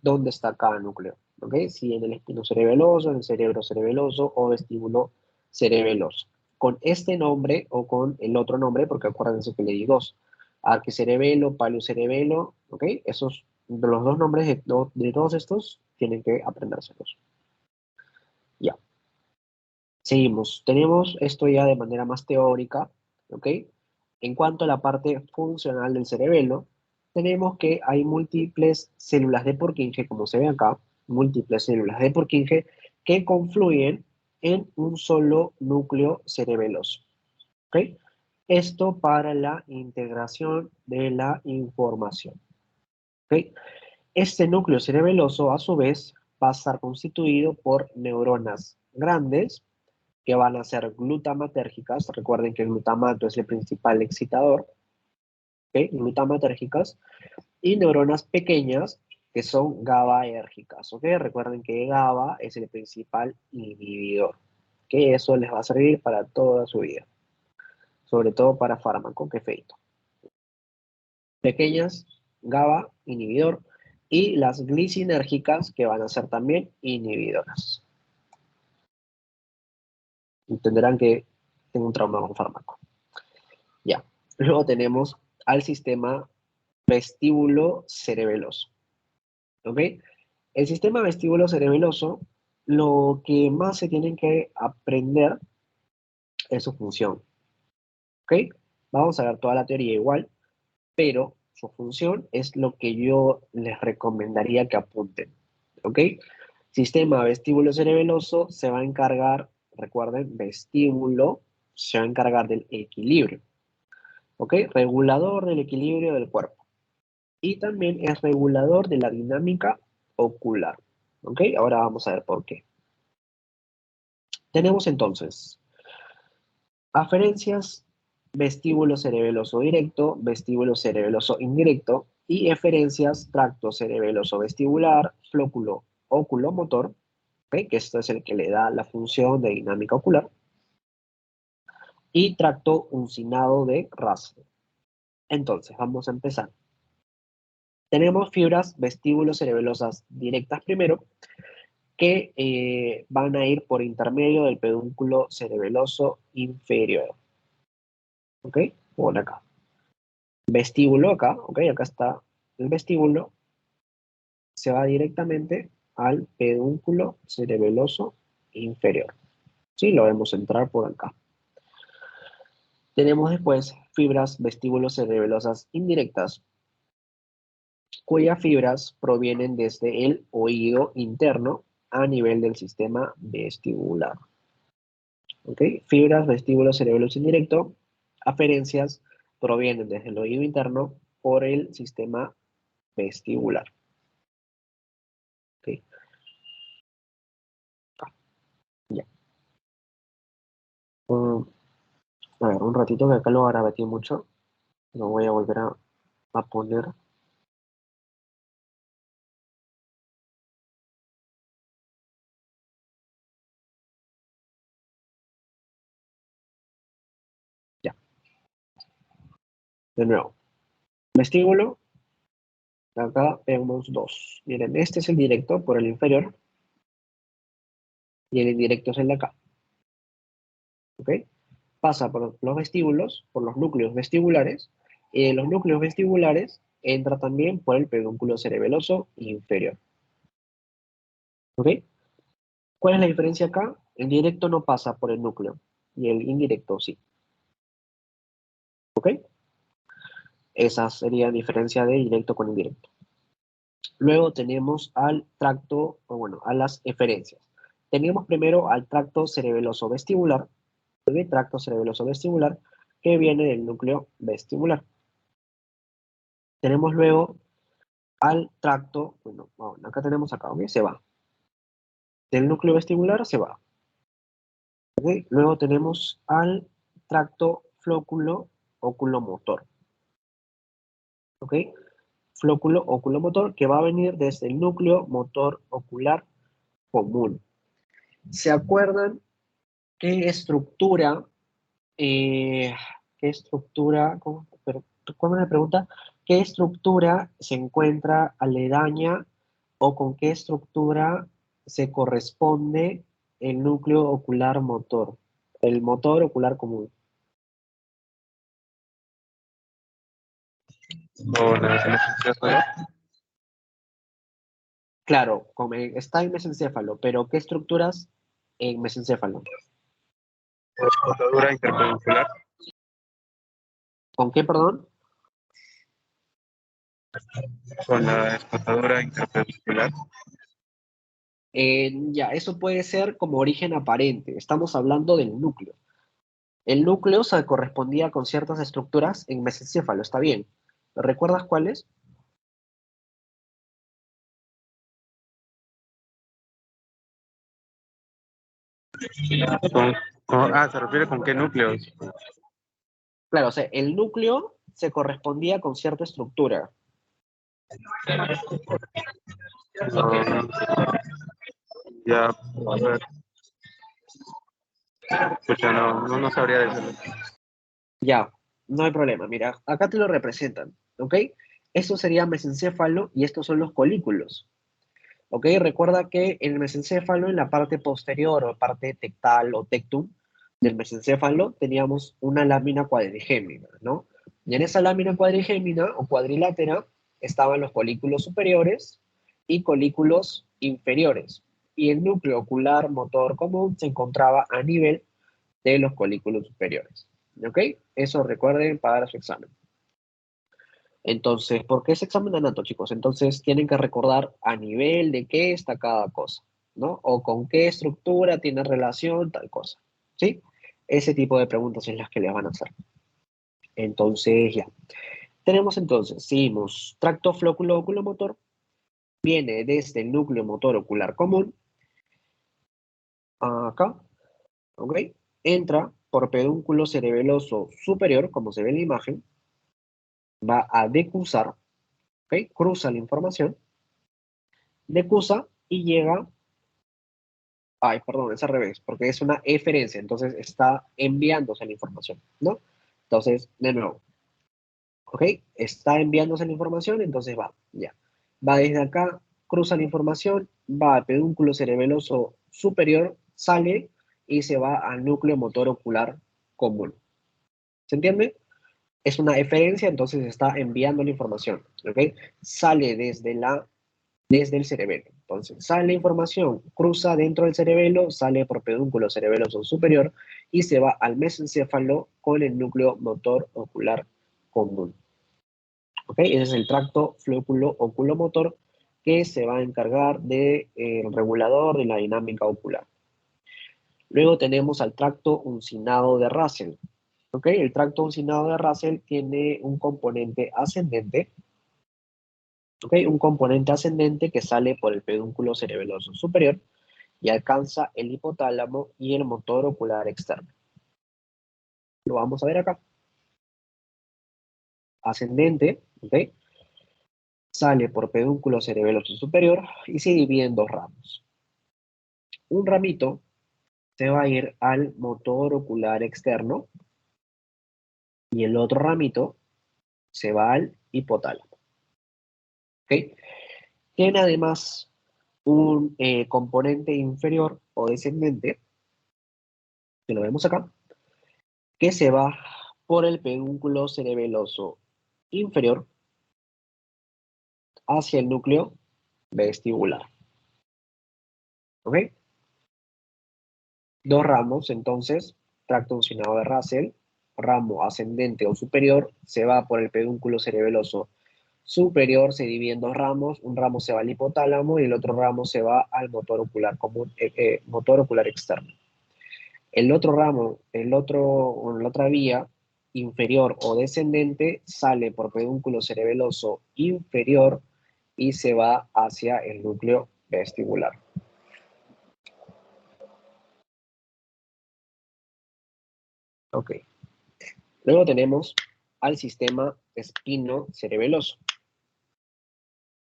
dónde está cada núcleo. ¿Ok? Si en el espino cerebeloso, en el cerebro cerebeloso o vestíbulo cerebeloso. Con este nombre o con el otro nombre, porque acuérdense que le di dos. Arquicerebelo, paleocerebelo, ¿ok? Esos, de los dos nombres de todos estos, tienen que aprendérselos. Ya. Seguimos. Tenemos esto ya de manera más teórica, ¿ok? En cuanto a la parte funcional del cerebelo, tenemos que hay múltiples células de Purkinje, como se ve acá, múltiples células de Purkinje que confluyen en un solo núcleo cerebeloso, ¿ok? Esto para la integración de la información, ¿ok? Este núcleo cerebeloso, a su vez, va a estar constituido por neuronas grandes que van a ser glutamatérgicas. Recuerden que el glutamato es el principal excitador, ¿ok? Glutamatérgicas, y neuronas pequeñas que son GABAérgicas, ¿ok? Recuerden que GABA es el principal inhibidor, que eso les va a servir para toda su vida, sobre todo para fármaco, que feito. Pequeñas, GABA, inhibidor, y las glicinérgicas, que van a ser también inhibidoras. Entenderán que tengo un trauma con fármaco. Ya. Luego tenemos al sistema vestíbulo cerebeloso. ¿Ok? El sistema vestíbulo cerebeloso, lo que más se tienen que aprender es su función. ¿Ok? Vamos a ver toda la teoría igual, pero su función es lo que yo les recomendaría que apunten. ¿Ok? Sistema vestíbulo cerebeloso se va a encargar, recuerden, vestíbulo se va a encargar del equilibrio. ¿Ok? Regulador del equilibrio del cuerpo. Y también es regulador de la dinámica ocular. ¿Ok? Ahora vamos a ver por qué. Tenemos entonces aferencias, vestíbulo cerebeloso directo, vestíbulo cerebeloso indirecto y eferencias, tracto cerebeloso vestibular, flóculo oculomotor, ¿ok? Que esto es el que le da la función de dinámica ocular, y tracto uncinado de Russell. Entonces, vamos a empezar. Tenemos fibras vestíbulo cerebelosas directas primero, que van a ir por intermedio del pedúnculo cerebeloso inferior. ¿Ok? Por acá. Vestíbulo acá, ¿ok? Acá está el vestíbulo. Se va directamente al pedúnculo cerebeloso inferior. ¿sí? Lo vemos entrar por acá. Tenemos después fibras vestíbulo-cerebelosas indirectas, cuyas fibras provienen desde el oído interno a nivel del sistema vestibular. ¿Ok? Fibras vestíbulo-cerebelos indirecto, aferencias provienen desde el oído interno por el sistema vestibular. ¿Ok? Ya. A ver, un ratito que acá lo garabateé mucho. Lo voy a volver a poner. Ya, de nuevo. Vestíbulo, acá vemos dos. Miren, este es el directo por el inferior y el indirecto es el de acá. ¿Ok? Pasa por los vestíbulos, por los núcleos vestibulares, y en los núcleos vestibulares entra también por el pedúnculo cerebeloso inferior. ¿Ok? ¿Cuál es la diferencia acá? El directo no pasa por el núcleo y el indirecto sí. ¿Ok? Esa sería la diferencia de directo con indirecto. Luego tenemos al tracto, o bueno, a las eferencias. Tenemos primero al tracto cerebeloso vestibular, el tracto cerebeloso vestibular, que viene del núcleo vestibular. Tenemos luego al tracto, bueno, acá tenemos acá, ¿ok? Se va. Del núcleo vestibular se va. ¿Ok? Luego tenemos al tracto flóculo oculomotor. ¿Ok? Flóculo oculomotor que va a venir desde el núcleo motor ocular común. ¿Se acuerdan qué estructura, eh, ¿cómo me pregunta? ¿Qué estructura se encuentra aledaña o con qué estructura se corresponde el núcleo ocular motor? El motor ocular común. O las electricidades, Claro, está en mesencéfalo, pero ¿qué estructuras en mesencéfalo? escotadura interpeduncular, ¿Con qué, perdón? con la escotadura interpeduncular. Ya, eso puede ser como origen aparente. Estamos hablando del núcleo. El núcleo se correspondía con ciertas estructuras en mesencéfalo, está bien. ¿Recuerdas cuáles? Se refiere con qué núcleos. Claro, o sea, el núcleo se correspondía con cierta estructura. Ya, a ver, escucha, no sabría decirlo. Ya, no hay problema. Mira, acá te lo representan, ¿ok? Esto sería mesencéfalo y estos son los colículos, ¿ok? Recuerda que en el mesencéfalo, en la parte posterior o parte tectal o tectum del mesencéfalo, teníamos una lámina cuadrigémina, ¿no? Y en esa lámina cuadrigémina o cuadrilátera estaban los colículos superiores y colículos inferiores. Y el núcleo ocular motor común se encontraba a nivel de los colículos superiores. ¿Ok? Eso recuerden para su examen. Entonces, ¿por qué es examen de anato, chicos? Entonces, tienen que recordar a nivel de qué está cada cosa, ¿no? O con qué estructura tiene relación tal cosa, ¿sí? Ese tipo de preguntas es las que les van a hacer. Entonces, ya. Tenemos entonces, seguimos, tracto flóculo oculomotor, viene desde el núcleo motor ocular común, acá, ¿ok? Entra por pedúnculo cerebeloso superior, como se ve en la imagen, va a decusar, ¿ok? Cruza la información, decusa y llega, ay, perdón, es al revés, porque es una eferencia, entonces está enviándose la información, ¿no? Entonces, de nuevo, ¿ok? Está enviándose la información, entonces va, ya. Va desde acá, cruza la información, va al pedúnculo cerebeloso superior, sale y se va al núcleo motor ocular común. ¿Se entiende? Es una eferencia, entonces está enviando la información, ¿ok? Sale desde el cerebelo. Entonces, sale información, cruza dentro del cerebelo, sale por pedúnculo cerebeloso superior y se va al mesencéfalo con el núcleo motor ocular común. ¿Ok? Ese es el tracto flóculo-oculomotor que se va a encargar del regulador de la dinámica ocular. Luego tenemos al tracto uncinado de Russell. ¿Ok? El tracto uncinado de Russell tiene un componente ascendente. ¿Ok? Un componente ascendente que sale por el pedúnculo cerebeloso superior y alcanza el hipotálamo y el motor ocular externo. Lo vamos a ver acá. Ascendente, ¿ok? Sale por pedúnculo cerebeloso superior y se divide en dos ramos. Un ramito se va a ir al motor ocular externo y el otro ramito se va al hipotálamo. ¿Ok? Tiene además un componente inferior o descendente, que lo vemos acá, que se va por el pedúnculo cerebeloso inferior hacia el núcleo vestibular. ¿Ok? Dos ramos, entonces, tracto uncinado de Russell, ramo ascendente o superior, se va por el pedúnculo cerebeloso superior, se divide en dos ramos, un ramo se va al hipotálamo y el otro ramo se va al motor ocular común, motor ocular externo. El otro ramo, la otra vía inferior o descendente sale por pedúnculo cerebeloso inferior y se va hacia el núcleo vestibular. Ok. Luego tenemos al sistema espinocerebeloso.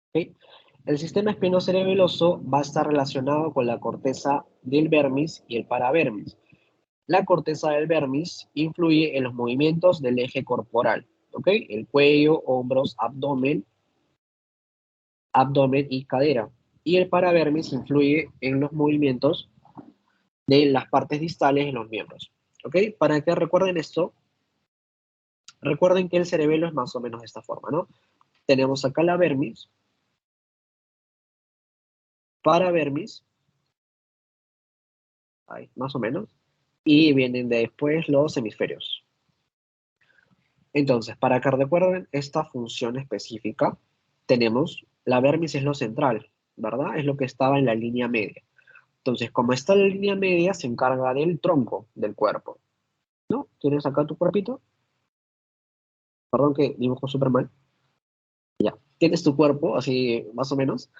¿Okay? El sistema espinocerebeloso va a estar relacionado con la corteza del vermis y el paravermis. La corteza del vermis influye en los movimientos del eje corporal, ¿ok? El cuello, hombros, abdomen y cadera. Y el paravermis influye en los movimientos de las partes distales en los miembros, ¿ok? Para que recuerden esto, recuerden que el cerebelo es más o menos de esta forma, ¿no? Tenemos acá la vermis, paravermis, ahí, más o menos, y vienen después los hemisferios. Entonces, para que recuerden esta función específica, tenemos la vermis es lo central, ¿verdad? Es lo que estaba en la línea media. Entonces, como está en la línea media, se encarga del tronco del cuerpo, ¿no? ¿Tienes acá tu cuerpito? Perdón que dibujo súper mal. Ya, tienes tu cuerpo, así más o menos.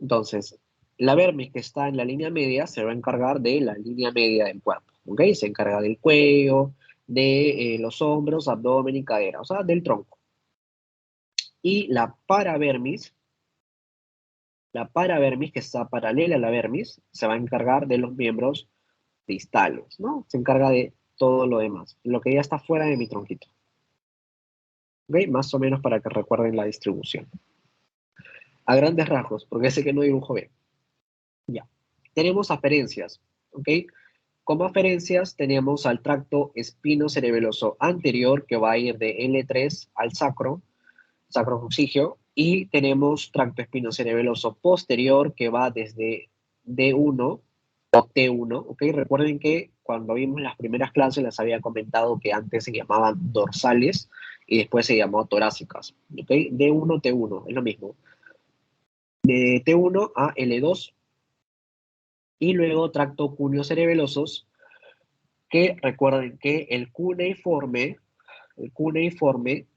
Entonces, la vermis que está en la línea media se va a encargar de la línea media del cuerpo, ¿ok? Se encarga del cuello, de los hombros, abdomen y cadera, o sea, del tronco. Y la paravermis que está paralela a la vermis, se va a encargar de los miembros distales, ¿no? Se encarga de todo lo demás, lo que ya está fuera de mi tronquito. ¿Ok? Más o menos para que recuerden la distribución. A grandes rasgos, porque sé que no dibujo bien. Ya. Tenemos aferencias, ¿ok? Como aferencias tenemos al tracto espinocerebeloso anterior que va a ir de L3 al sacrococcigio, y tenemos tracto espinocerebeloso posterior que va desde D1 o T1, ¿ok? Recuerden que cuando vimos las primeras clases les había comentado que antes se llamaban dorsales y después se llamó torácicas, ¿ok? D1, T1, es lo mismo. De T1 a L2 y luego tracto cuneo-cerebelosos, que recuerden que el cuneiforme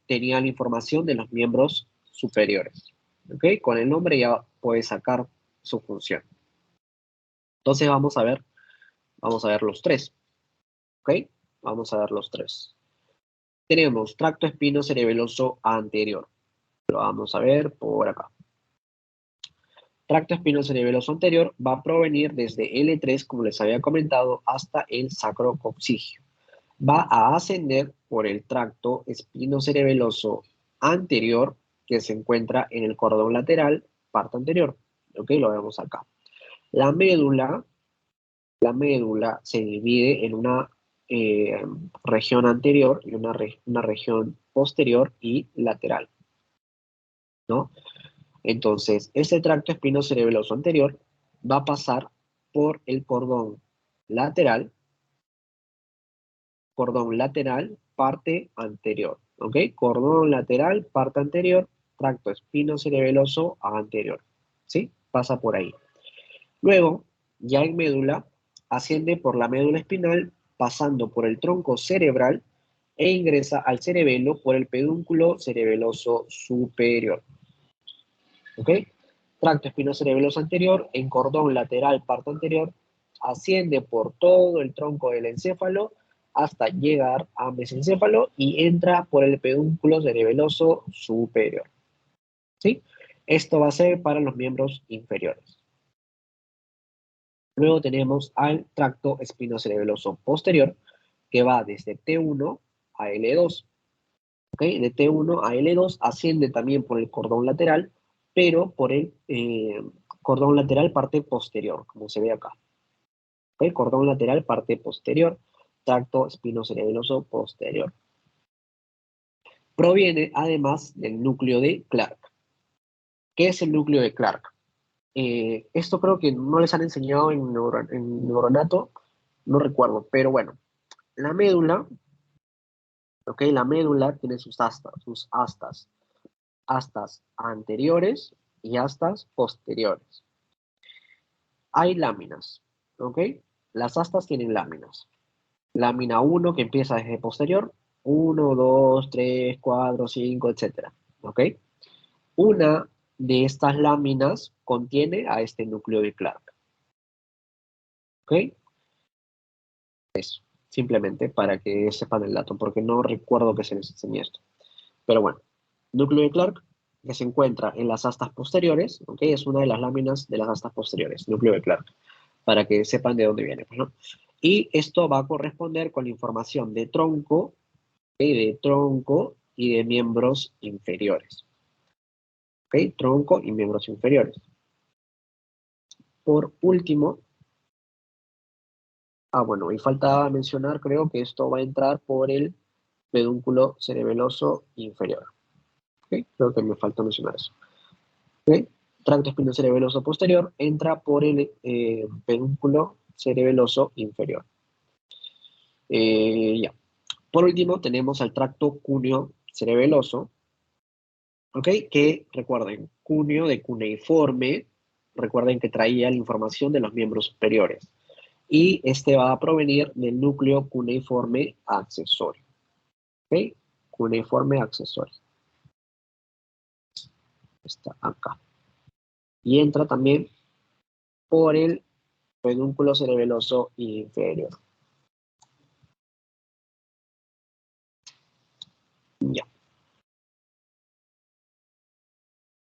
tenía la información de los miembros superiores. ¿Ok? Con el nombre ya puedes sacar su función. Entonces vamos a ver los tres. ¿Ok? Vamos a ver los tres. Tenemos tracto espinocerebeloso anterior. Lo vamos a ver por acá. Tracto espinocerebeloso anterior va a provenir desde L3, como les había comentado, hasta el sacrococcigio. Va a ascender por el tracto espinocerebeloso anterior que se encuentra en el cordón lateral, parte anterior. Ok, lo vemos acá. La médula se divide en una región anterior y una región posterior y lateral, ¿no? Entonces, este tracto espinocerebeloso anterior va a pasar por el lateral, cordón lateral, parte anterior, ¿ok? Cordón lateral, parte anterior, tracto espinocerebeloso anterior, ¿sí? Pasa por ahí. Luego, ya en médula, asciende por la médula espinal, pasando por el tronco cerebral e ingresa al cerebelo por el pedúnculo cerebeloso superior. ¿Ok? Tracto espinocerebeloso anterior, en cordón lateral, parte anterior, asciende por todo el tronco del encéfalo hasta llegar a mesencéfalo y entra por el pedúnculo cerebeloso superior. ¿Sí? Esto va a ser para los miembros inferiores. Luego tenemos al tracto espinocerebeloso posterior, que va desde T1 a L2. ¿Ok? De T1 a L2 asciende también por el cordón lateral, pero por el cordón lateral parte posterior, como se ve acá. ¿Ok? Cordón lateral parte posterior, tracto espinocerebeloso posterior. Proviene además del núcleo de Clark. ¿Qué es el núcleo de Clark? Esto creo que no les han enseñado en neuronato, no recuerdo, pero bueno, la médula, ¿ok? La médula tiene sus astas anteriores y astas posteriores. Hay láminas, ¿ok? Las astas tienen láminas. Lámina 1 que empieza desde posterior, 1, 2, 3, 4, 5, etc. ¿Ok? Una de estas láminas contiene a este núcleo de Clark. ¿Ok? Eso, simplemente para que sepan el dato, porque no recuerdo que se les enseñe esto. Pero bueno, núcleo de Clark, que se encuentra en las astas posteriores, ¿ok? Es una de las láminas de las astas posteriores, núcleo de Clark, para que sepan de dónde viene, pues, ¿no? Y esto va a corresponder con la información de tronco, ¿ok? De tronco y de miembros inferiores. ¿Ok? Tronco y miembros inferiores. Por último, bueno, y falta mencionar, creo que esto va a entrar por el pedúnculo cerebeloso inferior. ¿Ok? Creo que me falta mencionar eso. ¿Ok? Tracto espinocerebeloso posterior entra por el pedúnculo cerebeloso inferior. Ya. Por último, tenemos al tracto cúneo cerebeloso, ¿ok? Que recuerden, cúneo de cuneiforme, recuerden que traía la información de los miembros superiores. Y este va a provenir del núcleo cuneiforme accesorio, ¿ok? Cuneiforme accesorio. Está acá. Y entra también por el pedúnculo cerebeloso inferior. Ya.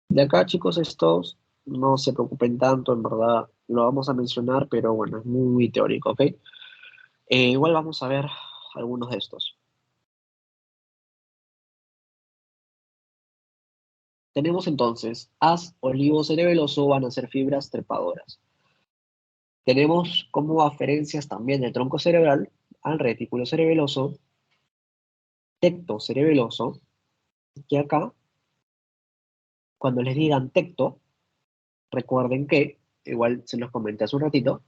De acá, chicos, estos no se preocupen tanto, en verdad lo vamos a mencionar, pero bueno, es muy teórico, ¿ok? Igual vamos a ver algunos de estos. Tenemos entonces, haz olivo cerebeloso van a ser fibras trepadoras. Tenemos como aferencias también del tronco cerebral al retículo cerebeloso, tecto cerebeloso, que acá, cuando les digan tecto, recuerden que, igual se los comenté hace un ratito,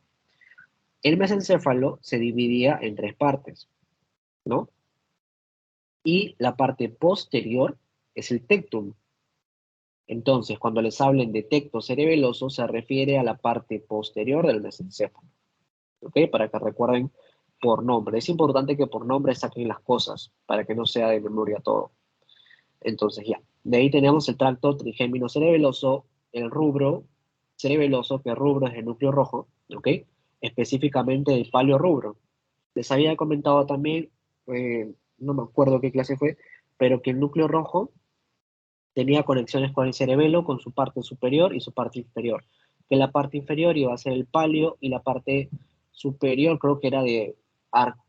el mesencéfalo se dividía en tres partes, ¿no? Y la parte posterior es el tectum. Entonces, cuando les hablen de tecto cerebeloso, se refiere a la parte posterior del mesencéfalo. ¿Ok? Para que recuerden por nombre. Es importante que por nombre saquen las cosas, para que no sea de memoria todo. Entonces, ya. De ahí tenemos el tracto trigémino cerebeloso, el rubro cerebeloso, que el rubro es el núcleo rojo, ¿ok? Específicamente el palio rubro. Les había comentado también, no me acuerdo qué clase fue, pero que el núcleo rojo tenía conexiones con el cerebelo, con su parte superior y su parte inferior. Que la parte inferior iba a ser el palio y la parte superior creo que era de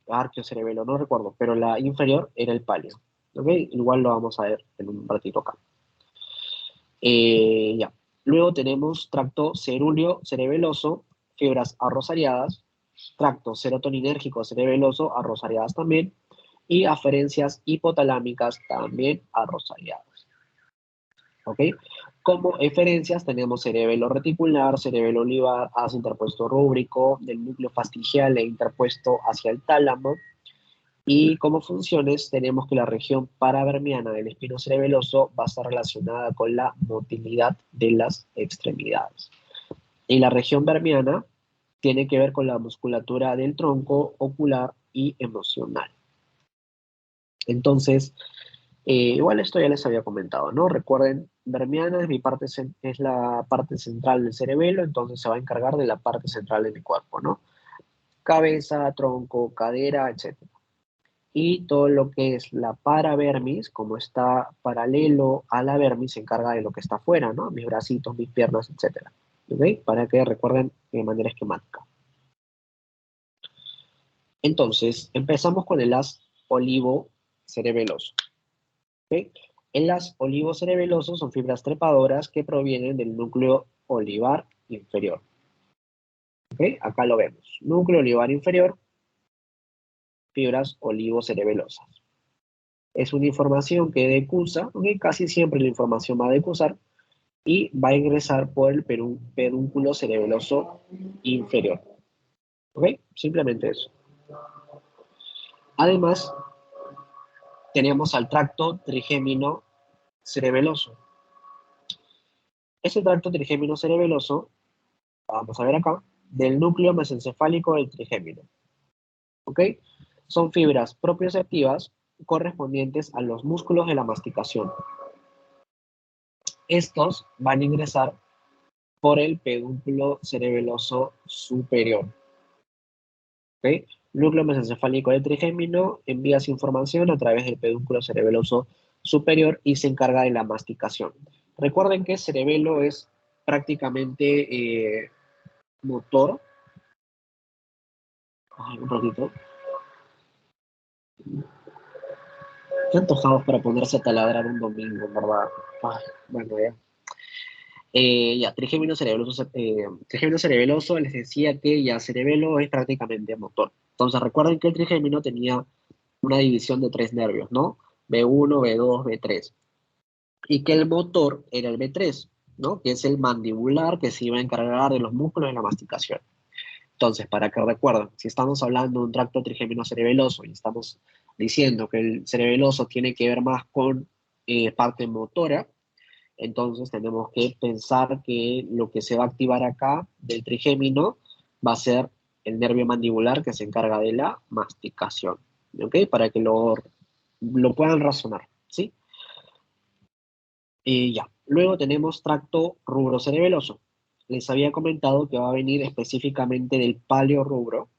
arqueo cerebelo, no recuerdo, pero la inferior era el palio. ¿Ok? Igual lo vamos a ver en un ratito acá. Ya. Luego tenemos tracto cerúleo cerebeloso, fibras arrosariadas, tracto serotoninérgico cerebeloso, arrosariadas también, y aferencias hipotalámicas también arrosariadas. ¿Ok? Como eferencias tenemos cerebelo reticular, cerebelo olivar, haz interpuesto rúbrico, del núcleo fastigial e interpuesto hacia el tálamo. Y como funciones tenemos que la región paravermiana del espino cerebeloso va a estar relacionada con la motilidad de las extremidades. Y la región vermiana tiene que ver con la musculatura del tronco, ocular y emocional. Entonces, igual esto ya les había comentado, ¿no? Recuerden, vermiana es la parte central del cerebelo, entonces se va a encargar de la parte central de mi cuerpo, ¿no? Cabeza, tronco, cadera, etc. Y todo lo que es la paravermis, como está paralelo a la vermis, se encarga de lo que está afuera, ¿no? Mis bracitos, mis piernas, etc. ¿Ok? Para que recuerden de manera esquemática. Entonces, empezamos con el haz olivo-cerebeloso. ¿Ok? El haz olivo-cerebeloso son fibras trepadoras que provienen del núcleo olivar inferior. ¿Ok? Acá lo vemos. Núcleo olivar inferior, fibras olivo-cerebelosas. Es una información que decusa, ¿ok? Casi siempre la información va a decusar y va a ingresar por el pedúnculo cerebeloso inferior. ¿Ok? Simplemente eso. Además, tenemos al tracto trigémino cerebeloso. Ese tracto trigémino cerebeloso, vamos a ver acá, del núcleo mesencefálico del trigémino. ¿Ok? Son fibras propioceptivas correspondientes a los músculos de la masticación. Estos van a ingresar por el pedúnculo cerebeloso superior. ¿Ok? Núcleo mesencefálico del trigémino envía su información a través del pedúnculo cerebeloso superior y se encarga de la masticación. Recuerden que el cerebelo es prácticamente motor. Ay, un ratito. Qué antojados para ponerse a taladrar un domingo, ¿verdad? Ay, bueno, ya. Trigémino cerebeloso, les decía que ya cerebelo es prácticamente motor. Entonces recuerden que el trigémino tenía una división de 3 nervios, ¿no? B1, B2, B3. Y que el motor era el B3, ¿no? Que es el mandibular que se iba a encargar de los músculos de la masticación. Entonces, para que recuerden, si estamos hablando de un tracto trigémino cerebeloso y estamos diciendo que el cerebeloso tiene que ver más con parte motora, entonces tenemos que pensar que lo que se va a activar acá del trigémino va a ser el nervio mandibular que se encarga de la masticación, ¿ok? Para que lo puedan razonar, ¿sí? Ya. Luego tenemos tracto rubrocerebeloso. Les había comentado que va a venir específicamente del paleorrubro,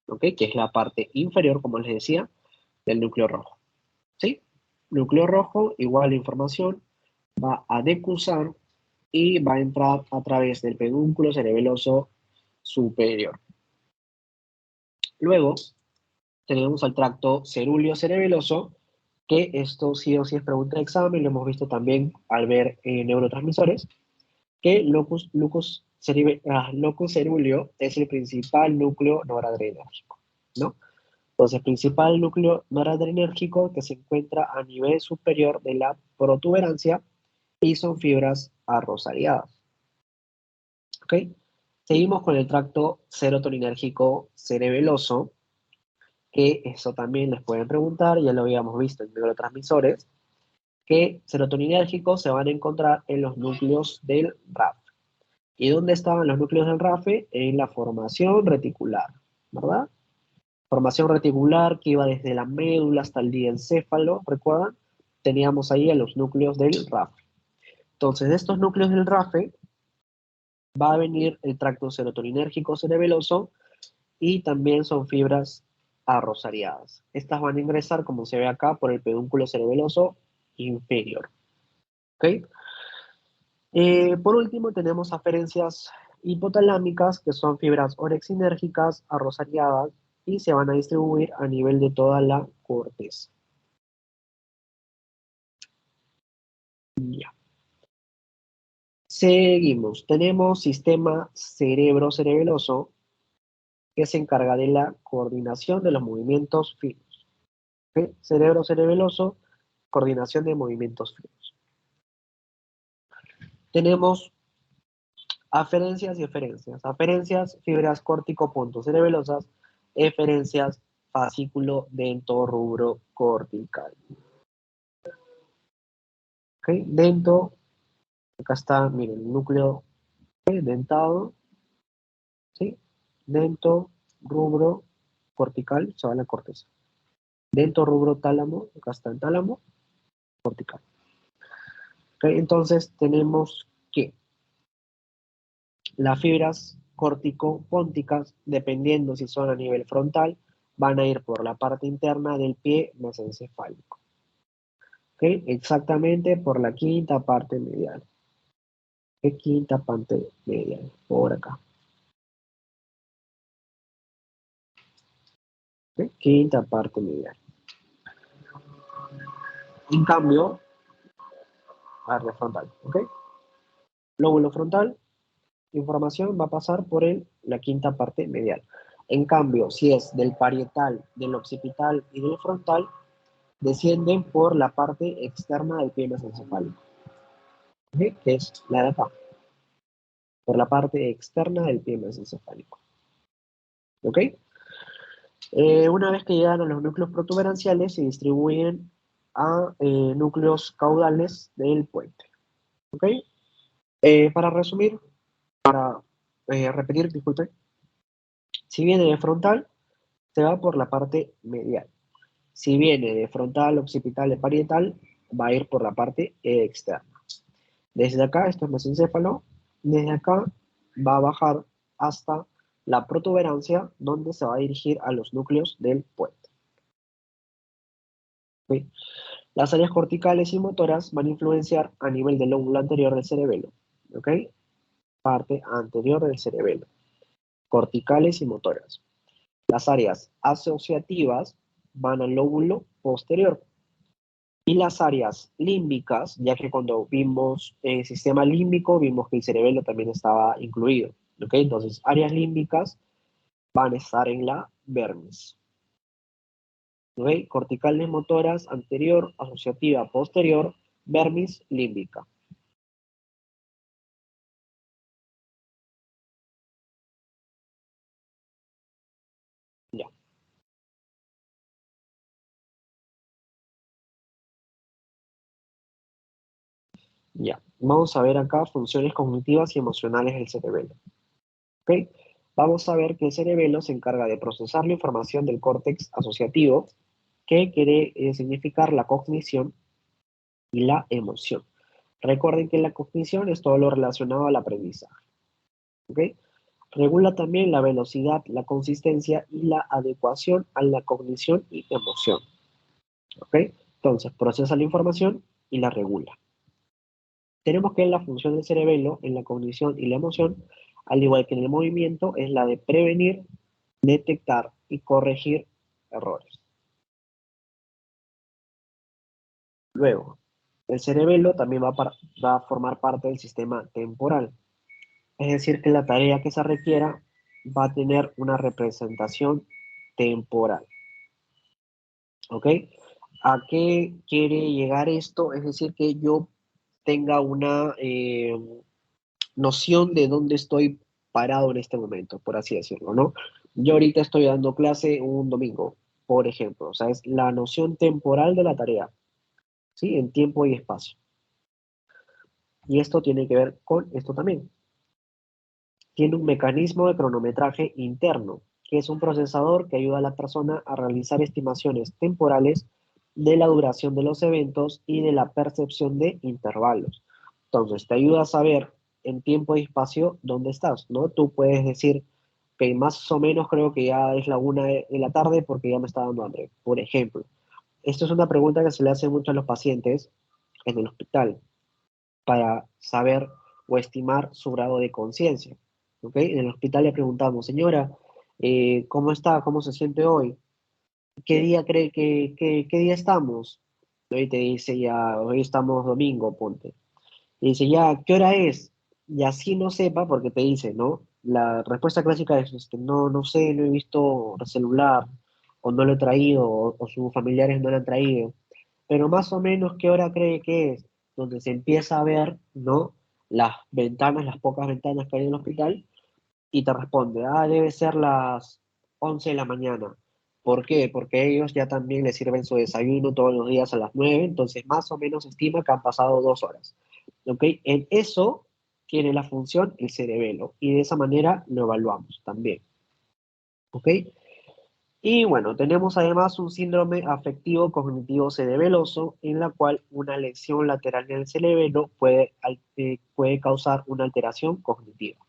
¿ok? Que es la parte inferior, como les decía, del núcleo rojo, ¿sí? Núcleo rojo, igual la información, va a decusar y va a entrar a través del pedúnculo cerebeloso superior. Luego tenemos al tracto cerúleo cerebeloso, que esto sí o sí es pregunta de examen, lo hemos visto también al ver neurotransmisores, que locus cerúleo es el principal núcleo noradrenérgico, ¿no? Entonces, el principal núcleo noradrenérgico que se encuentra a nivel superior de la protuberancia y son fibras arrosariadas. ¿Ok? Seguimos con el tracto serotoninérgico cerebeloso, que eso también les pueden preguntar, ya lo habíamos visto en neurotransmisores, que serotoninérgicos se van a encontrar en los núcleos del RAF. ¿Y dónde estaban los núcleos del RAFE? En la formación reticular, ¿verdad? Formación reticular que iba desde la médula hasta el diencéfalo, ¿recuerdan? Teníamos ahí a los núcleos del RAFE. Entonces, de estos núcleos del RAFE va a venir el tracto serotoninérgico cerebeloso y también son fibras arrosariadas. Estas van a ingresar, como se ve acá, por el pedúnculo cerebeloso inferior. ¿Ok? Por último, tenemos aferencias hipotalámicas, que son fibras orexinérgicas arrosariadas y se van a distribuir a nivel de toda la corteza. Ya. Seguimos. Tenemos sistema cerebro-cerebeloso, que se encarga de la coordinación de los movimientos finos. ¿Ok? Cerebro-cerebeloso, coordinación de movimientos finos. tenemos aferencias y eferencias. Aferencias, fibras córtico-punto-cerebelosas. Eferencias, fascículo dento-rubro cortical. ¿Ok? Dento, acá está, miren, el núcleo dentado, ¿sí? Dento, rubro, cortical, se va a la corteza. Dento, rubro, tálamo, acá está el tálamo, cortical. ¿Ok? Entonces tenemos que las fibras córtico-pónticas, dependiendo si son a nivel frontal, van a ir por la parte interna del pie mesencefálico. ¿Ok? Exactamente por la quinta parte medial. ¿Qué quinta parte medial? Por acá. ¿Ok? Quinta parte medial. En cambio, área frontal. ¿Ok? Lóbulo frontal, información va a pasar por la quinta parte medial. En cambio, si es del parietal, del occipital y del frontal, descienden por la parte externa del pie mesencefálico, ¿okay? Que es la de acá, por la parte externa del pie mesencefálico. ¿Ok? Una vez que llegan a los núcleos protuberanciales, se distribuyen a núcleos caudales del puente. ¿Ok? Para resumir, para repetir, disculpe, si viene de frontal, se va por la parte medial. Si viene de frontal, occipital y parietal, va a ir por la parte externa. Desde acá, esto es mesencéfalo, desde acá va a bajar hasta la protuberancia, donde se va a dirigir a los núcleos del puente. ¿Sí? Las áreas corticales y motoras van a influenciar a nivel del lóbulo anterior del cerebelo. ¿Ok? Parte anterior del cerebelo. Corticales y motoras. Las áreas asociativas van al lóbulo posterior. Y las áreas límbicas, ya que cuando vimos el sistema límbico, vimos que el cerebelo también estaba incluido. ¿Ok? Entonces, áreas límbicas van a estar en la vermis. ¿Ok? Corticales motoras anterior, asociativa posterior, vermis límbica. Ya. Ya. Vamos a ver acá funciones cognitivas y emocionales del cerebelo. ¿Ok? Vamos a ver que el cerebelo se encarga de procesar la información del córtex asociativo, que quiere significar la cognición y la emoción. Recuerden que la cognición es todo lo relacionado al aprendizaje. ¿Ok? Regula también la velocidad, la consistencia y la adecuación a la cognición y emoción. ¿Ok? Entonces, procesa la información y la regula. Tenemos que la función del cerebelo en la cognición y la emoción, al igual que en el movimiento, es la de prevenir, detectar y corregir errores. Luego, el cerebelo también va a formar parte del sistema temporal. Es decir, que la tarea que se requiera va a tener una representación temporal. ¿Ok? ¿A qué quiere llegar esto? Es decir, que yo tenga una noción de dónde estoy parado en este momento, por así decirlo, ¿no? Yo ahorita estoy dando clase un domingo, por ejemplo. O sea, es la noción temporal de la tarea, ¿sí? En tiempo y espacio. Y esto tiene que ver con esto también. Tiene un mecanismo de cronometraje interno, que es un procesador que ayuda a la persona a realizar estimaciones temporales de la duración de los eventos y de la percepción de intervalos. Entonces, te ayuda a saber en tiempo y espacio dónde estás, ¿no? Tú puedes decir que más o menos creo que ya es la 1 de la tarde porque ya me está dando hambre, por ejemplo. Esto es una pregunta que se le hace mucho a los pacientes en el hospital para saber o estimar su grado de conciencia. ¿Ok? En el hospital le preguntamos, señora, ¿cómo está? ¿Cómo se siente hoy? ¿Qué día cree qué día estamos? Y te dice ya, hoy estamos domingo, ponte. Y dice ya, ¿qué hora es? Y así no sepa, porque te dice, ¿no? La respuesta clásica es, no, no sé, no he visto el celular, o no lo he traído, o sus familiares no lo han traído. Pero más o menos, ¿qué hora cree que es? Donde se empieza a ver, ¿no? las ventanas, las pocas ventanas que hay en el hospital, y te responde, debe ser las 11 de la mañana. ¿Por qué? Porque ellos ya también les sirven su desayuno todos los días a las 9, entonces más o menos estima que han pasado 2 horas. ¿Ok? En eso tiene la función el cerebelo, y de esa manera lo evaluamos también. ¿Ok? Y bueno, tenemos además un síndrome afectivo cognitivo cerebeloso, en la cual una lesión lateral en el cerebelo puede causar una alteración cognitiva.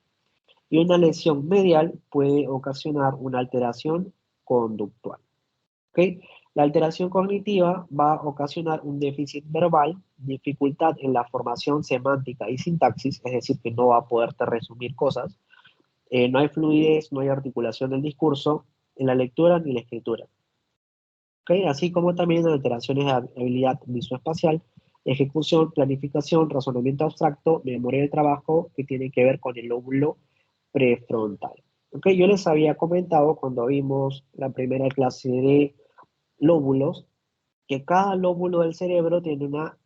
Y una lesión medial puede ocasionar una alteración conductual. ¿Ok? La alteración cognitiva va a ocasionar un déficit verbal, dificultad en la formación semántica y sintaxis, es decir, que no va a poderte resumir cosas, no hay fluidez, no hay articulación del discurso, en la lectura ni la escritura. ¿Ok? Así como también alteraciones de habilidad visoespacial, ejecución, planificación, razonamiento abstracto, memoria del trabajo, que tiene que ver con el lóbulo prefrontal. ¿Ok? Yo les había comentado cuando vimos la primera clase de lóbulos, que cada lóbulo del cerebro tiene una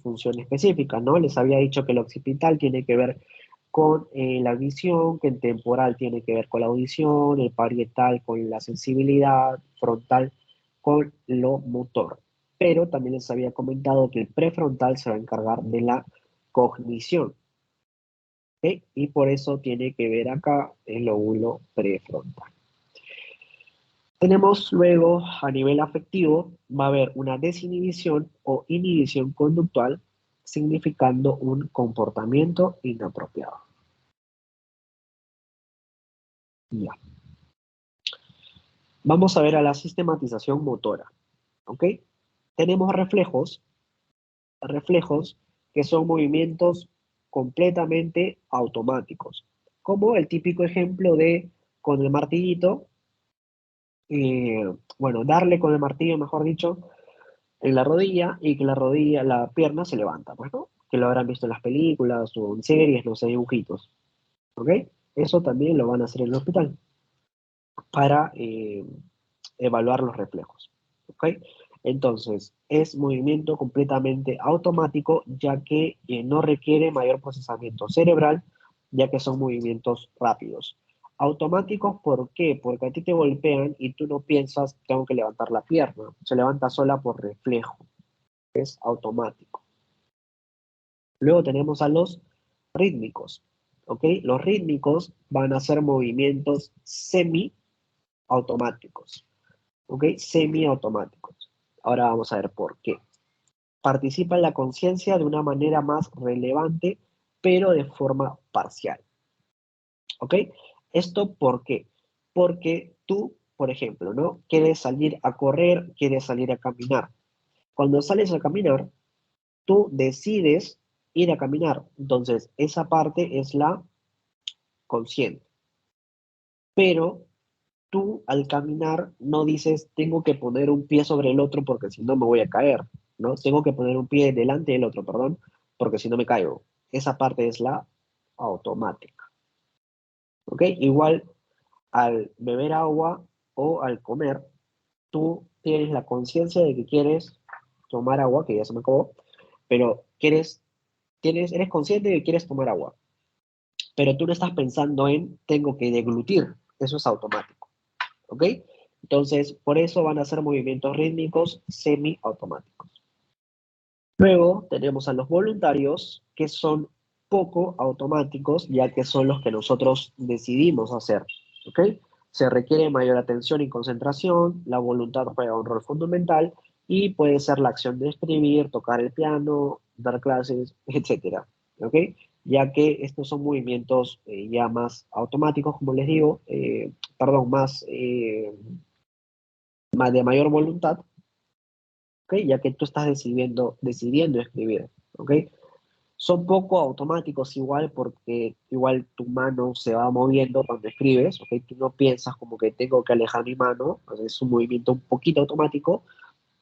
función específica, ¿no? Les había dicho que el occipital tiene que ver con la visión, que el temporal tiene que ver con la audición, el parietal con la sensibilidad, frontal con lo motor. Pero también les había comentado que el prefrontal se va a encargar de la cognición, ¿ok? Y por eso tiene que ver acá el lóbulo prefrontal. Tenemos luego, a nivel afectivo, va a haber una desinhibición o inhibición conductual, significando un comportamiento inapropiado. Ya. Vamos a ver a la sistematización motora, ¿ok? Tenemos reflejos que son movimientos completamente automáticos, como el típico ejemplo de con el martillito, bueno, darle con el martillo, mejor dicho, en la rodilla, y que la rodilla, la pierna se levanta, pues, ¿no? Que lo habrán visto en las películas o en series, no sé, dibujitos, ¿ok? Eso también lo van a hacer en el hospital para evaluar los reflejos, ¿ok? Entonces, es movimiento completamente automático, ya que no requiere mayor procesamiento cerebral, ya que son movimientos rápidos. Automáticos, ¿por qué? Porque a ti te golpean y tú no piensas, tengo que levantar la pierna, se levanta sola por reflejo, es automático. Luego tenemos a los rítmicos, ¿ok? Los rítmicos van a ser movimientos semi-automáticos, ¿ok? Semi-automáticos. Ahora vamos a ver por qué. Participa en la conciencia de una manera más relevante, pero de forma parcial, ¿ok? ¿Esto por qué? Porque tú, por ejemplo, ¿no? Quieres salir a correr, quieres salir a caminar. Cuando sales a caminar, tú decides ir a caminar. Entonces, esa parte es la consciente. Pero tú al caminar no dices, tengo que poner un pie sobre el otro porque si no me voy a caer, ¿no? Tengo que poner un pie delante del otro, perdón, porque si no me caigo. Esa parte es la automática. ¿Ok? Igual al beber agua o al comer, tú tienes la conciencia de que quieres tomar agua, que ya se me acabó, pero eres consciente de que quieres tomar agua, pero tú no estás pensando en tengo que deglutir, eso es automático, ¿ok? Entonces, por eso van a ser movimientos rítmicos semiautomáticos. Luego tenemos a los voluntarios, que son poco automáticos, ya que son los que nosotros decidimos hacer, ¿ok? Se requiere mayor atención y concentración, la voluntad juega un rol fundamental, y puede ser la acción de escribir, tocar el piano, dar clases, etcétera, ¿ok? Ya que estos son movimientos ya más automáticos, como les digo, perdón, más de mayor voluntad, ¿ok? Ya que tú estás decidiendo escribir, ¿ok? Son poco automáticos igual, porque igual tu mano se va moviendo cuando escribes, ¿ok? Tú no piensas como que tengo que alejar mi mano, pues es un movimiento un poquito automático,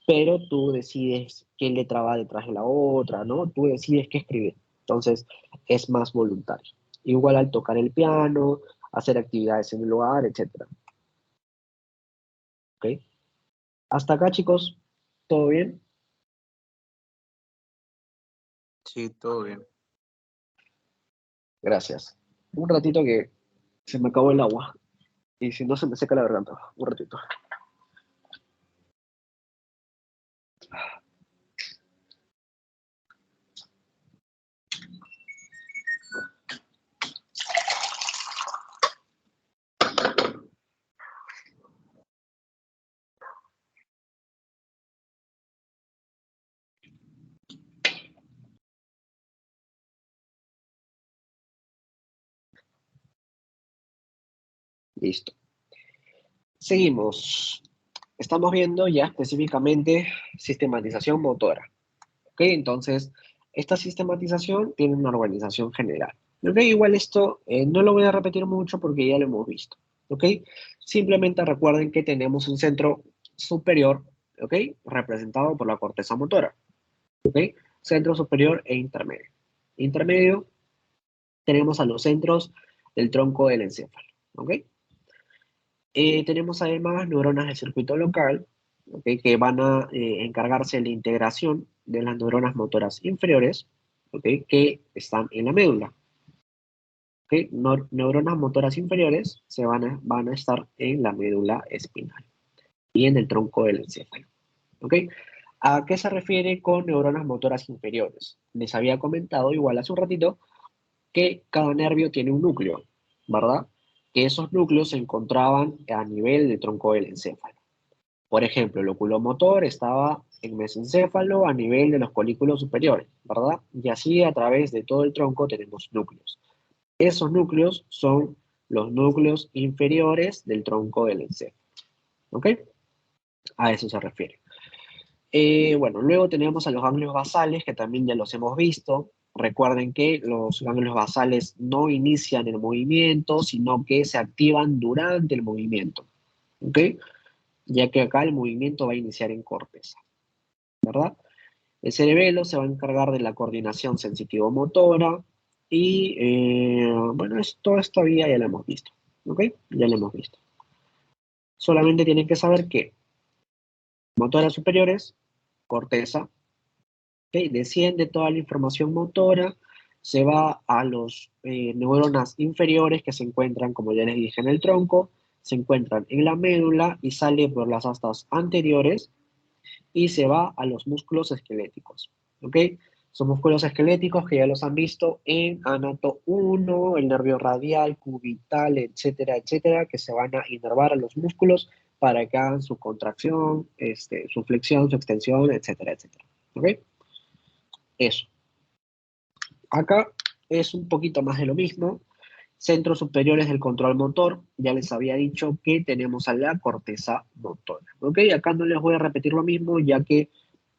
pero tú decides qué letra va detrás de la otra, ¿no? Tú decides qué escribir. Entonces, es más voluntario. Igual al tocar el piano, hacer actividades en el hogar, etcétera. ¿Ok? Hasta acá, chicos, ¿todo bien? Sí, todo bien. Gracias. Un ratito que se me acabó el agua. Y si no, se me seca la garganta. Un ratito. Listo. Seguimos. Estamos viendo ya específicamente sistematización motora. ¿Ok? Entonces, esta sistematización tiene una organización general. ¿Ok? Igual esto no lo voy a repetir mucho porque ya lo hemos visto. ¿Ok? Simplemente recuerden que tenemos un centro superior, ¿ok? Representado por la corteza motora. ¿Ok? Centro superior e intermedio. Intermedio, tenemos a los centros del tronco del encéfalo. ¿Ok? Tenemos además neuronas del circuito local, ¿ok? Que van a encargarse de la integración de las neuronas motoras inferiores, ¿ok? Que están en la médula. ¿Ok? Neuronas motoras inferiores van a estar en la médula espinal y en el tronco del encéfalo. ¿Ok? ¿A qué se refiere con neuronas motoras inferiores? Les había comentado igual hace un ratito que cada nervio tiene un núcleo, ¿verdad? Que esos núcleos se encontraban a nivel del tronco del encéfalo. Por ejemplo, el oculomotor estaba en mesencéfalo a nivel de los colículos superiores, ¿verdad? Y así a través de todo el tronco tenemos núcleos. Esos núcleos son los núcleos inferiores del tronco del encéfalo, ¿ok? A eso se refiere. Bueno, luego tenemos a los ganglios basales, que también ya los hemos visto. Recuerden que los ganglios basales no inician el movimiento, sino que se activan durante el movimiento, ¿ok? Ya que acá el movimiento va a iniciar en corteza, ¿verdad? El cerebelo se va a encargar de la coordinación sensitivo-motora y, bueno, toda esta vía ya la hemos visto, ¿ok? Ya la hemos visto. Solamente tienen que saber que motoras superiores, corteza, ¿ok? Desciende toda la información motora, se va a los neuronas inferiores que se encuentran, como ya les dije, en el tronco, se encuentran en la médula y sale por las astas anteriores y se va a los músculos esqueléticos, ¿ok? Son músculos esqueléticos que ya los han visto en Anato 1, el nervio radial, cubital, etcétera, etcétera, que se van a inervar a los músculos para que hagan su contracción, su flexión, su extensión, etcétera, etcétera, ¿ok? Eso. Acá es un poquito más de lo mismo. Centros superiores del control motor, ya les había dicho que tenemos a la corteza motora, ¿ok? Acá no les voy a repetir lo mismo, ya que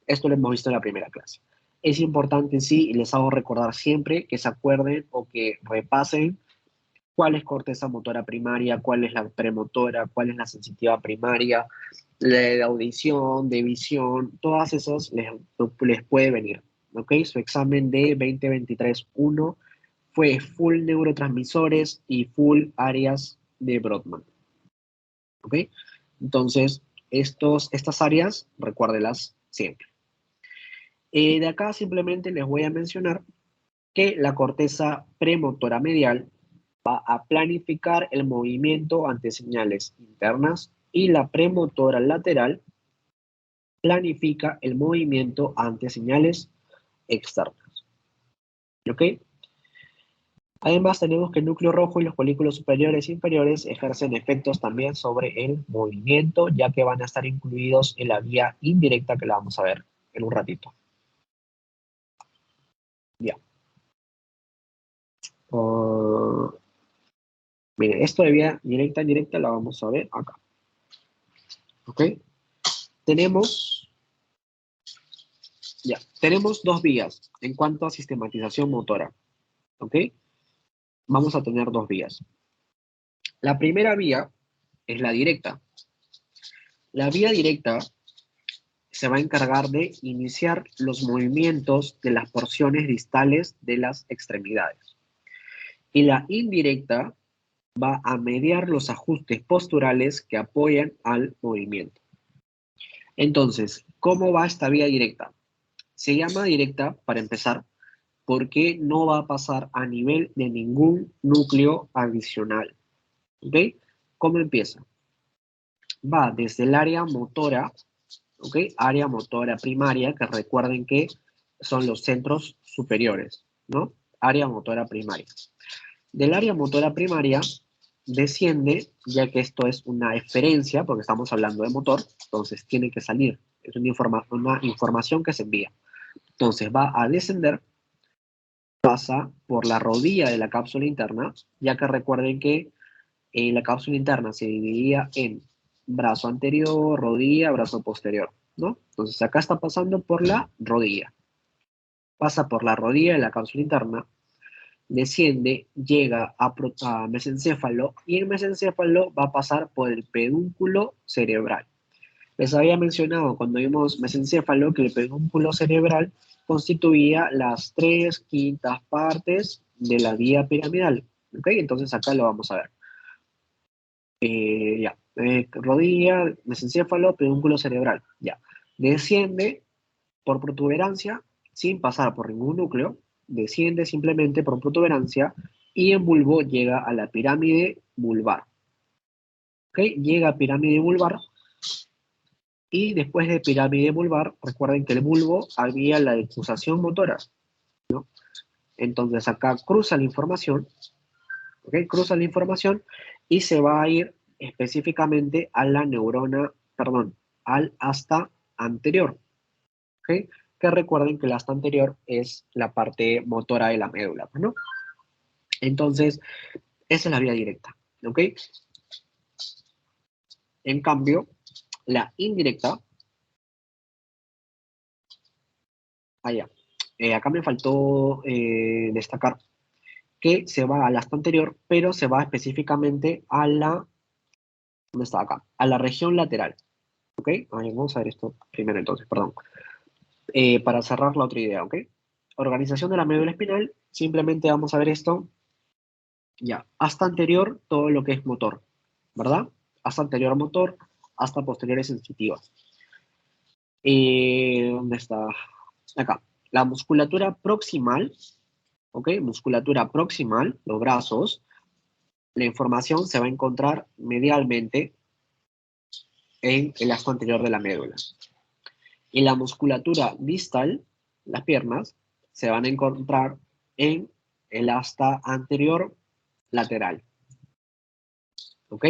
esto lo hemos visto en la primera clase. Es importante, sí, y les hago recordar siempre que se acuerden o que repasen cuál es corteza motora primaria, cuál es la premotora, cuál es la sensitiva primaria, la de audición, de visión, todas esas les puede venir, ¿ok? Su examen de 2023-1 fue full neurotransmisores y full áreas de Brodmann, ¿ok? Entonces, estas áreas, recuérdelas siempre. De acá simplemente les voy a mencionar que la corteza premotora medial va a planificar el movimiento ante señales internas y la premotora lateral planifica el movimiento ante señales externas. ¿Ok? Además, tenemos que el núcleo rojo y los folículos superiores e inferiores ejercen efectos también sobre el movimiento, ya que van a estar incluidos en la vía indirecta que la vamos a ver en un ratito. Ya. Miren, esto de vía directa e indirecta la vamos a ver acá. ¿Ok? Tenemos dos vías en cuanto a sistematización motora. ¿Ok? Vamos a tener dos vías. La primera vía es la directa. La vía directa se va a encargar de iniciar los movimientos de las porciones distales de las extremidades. Y la indirecta va a mediar los ajustes posturales que apoyan al movimiento. Entonces, ¿cómo va esta vía directa? Se llama directa, para empezar, porque no va a pasar a nivel de ningún núcleo adicional. ¿Ok? ¿Cómo empieza? Va desde el área motora, ¿ok? Área motora primaria, que recuerden que son los centros superiores, ¿no? Área motora primaria. Del área motora primaria desciende, ya que esto es una eferencia, porque estamos hablando de motor, entonces tiene que salir. Es una información que se envía. Entonces va a descender, pasa por la rodilla de la cápsula interna, ya que recuerden que la cápsula interna se dividía en brazo anterior, rodilla, brazo posterior, ¿no? Entonces acá está pasando por la rodilla. Pasa por la rodilla de la cápsula interna, desciende, llega a mesencéfalo y el mesencéfalo va a pasar por el pedúnculo cerebral. Les había mencionado cuando vimos mesencéfalo que el pedúnculo cerebral constituía las 3/5 partes de la vía piramidal. ¿Ok? Entonces acá lo vamos a ver. Rodilla, mesencéfalo, pedúnculo cerebral. Ya. Desciende por protuberancia sin pasar por ningún núcleo. Desciende simplemente por protuberancia y en bulbo llega a la pirámide vulvar. ¿Ok? Llega a pirámide vulvar y después de pirámide vulvar, recuerden que el bulbo había la decusación motora, ¿no? Entonces acá cruza la información, ¿ok? Cruza la información y se va a ir específicamente a la neurona, perdón, al asta anterior, ¿ok? Que recuerden que el asta anterior es la parte motora de la médula, ¿no? Entonces, esa es la vía directa, ¿ok? En cambio, la indirecta, allá, acá me faltó destacar que se va al asta anterior, pero se va específicamente a la, ¿dónde está acá? A la región lateral, ¿ok? Vamos a ver esto primero entonces, perdón. Para cerrar la otra idea, ¿ok? Organización de la médula espinal, simplemente vamos a ver esto, ya, asta anterior, todo lo que es motor, ¿verdad? Asta anterior motor, asta posterior sensitiva. ¿Dónde está? Acá. La musculatura proximal, ¿ok? Musculatura proximal, los brazos, la información se va a encontrar medialmente en el asta anterior de la médula. Y la musculatura distal, las piernas, se van a encontrar en el asta anterior lateral. ¿Ok?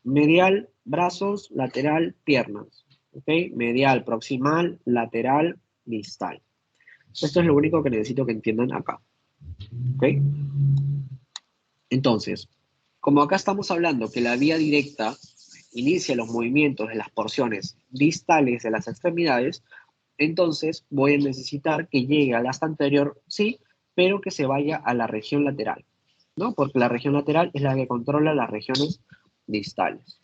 Medial, brazos, lateral, piernas. ¿Ok? Medial, proximal, lateral, distal. Esto es lo único que necesito que entiendan acá. ¿Ok? Entonces, como acá estamos hablando que la vía directa inicia los movimientos de las porciones distales de las extremidades, entonces voy a necesitar que llegue al asta anterior, sí, pero que se vaya a la región lateral, ¿no? Porque la región lateral es la que controla las regiones distales.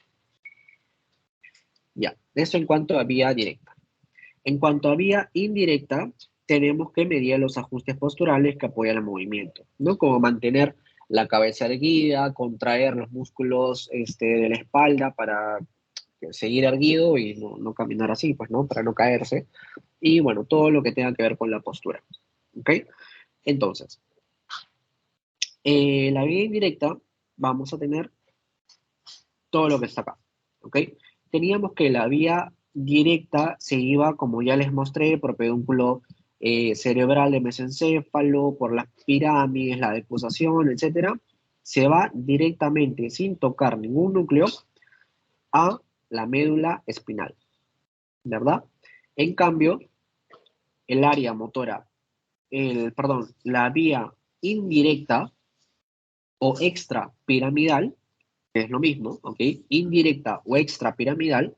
Ya, eso en cuanto a vía directa. En cuanto a vía indirecta, tenemos que medir los ajustes posturales que apoyan el movimiento, ¿no? Como mantener la cabeza erguida, contraer los músculos de la espalda para seguir erguido y no caminar así, pues, ¿no? Para no caerse. Y bueno, todo lo que tenga que ver con la postura, ¿ok? Entonces, la vía indirecta, vamos a tener todo lo que está acá, ¿ok? Teníamos que la vía directa se iba, como ya les mostré, por pedúnculo cerebral de mesencéfalo, por las pirámides, la decusación, etcétera. Se va directamente, sin tocar ningún núcleo, a la médula espinal, ¿verdad? En cambio, el área motora, la vía indirecta o extrapiramidal, que es lo mismo, ¿ok? Indirecta o extrapiramidal,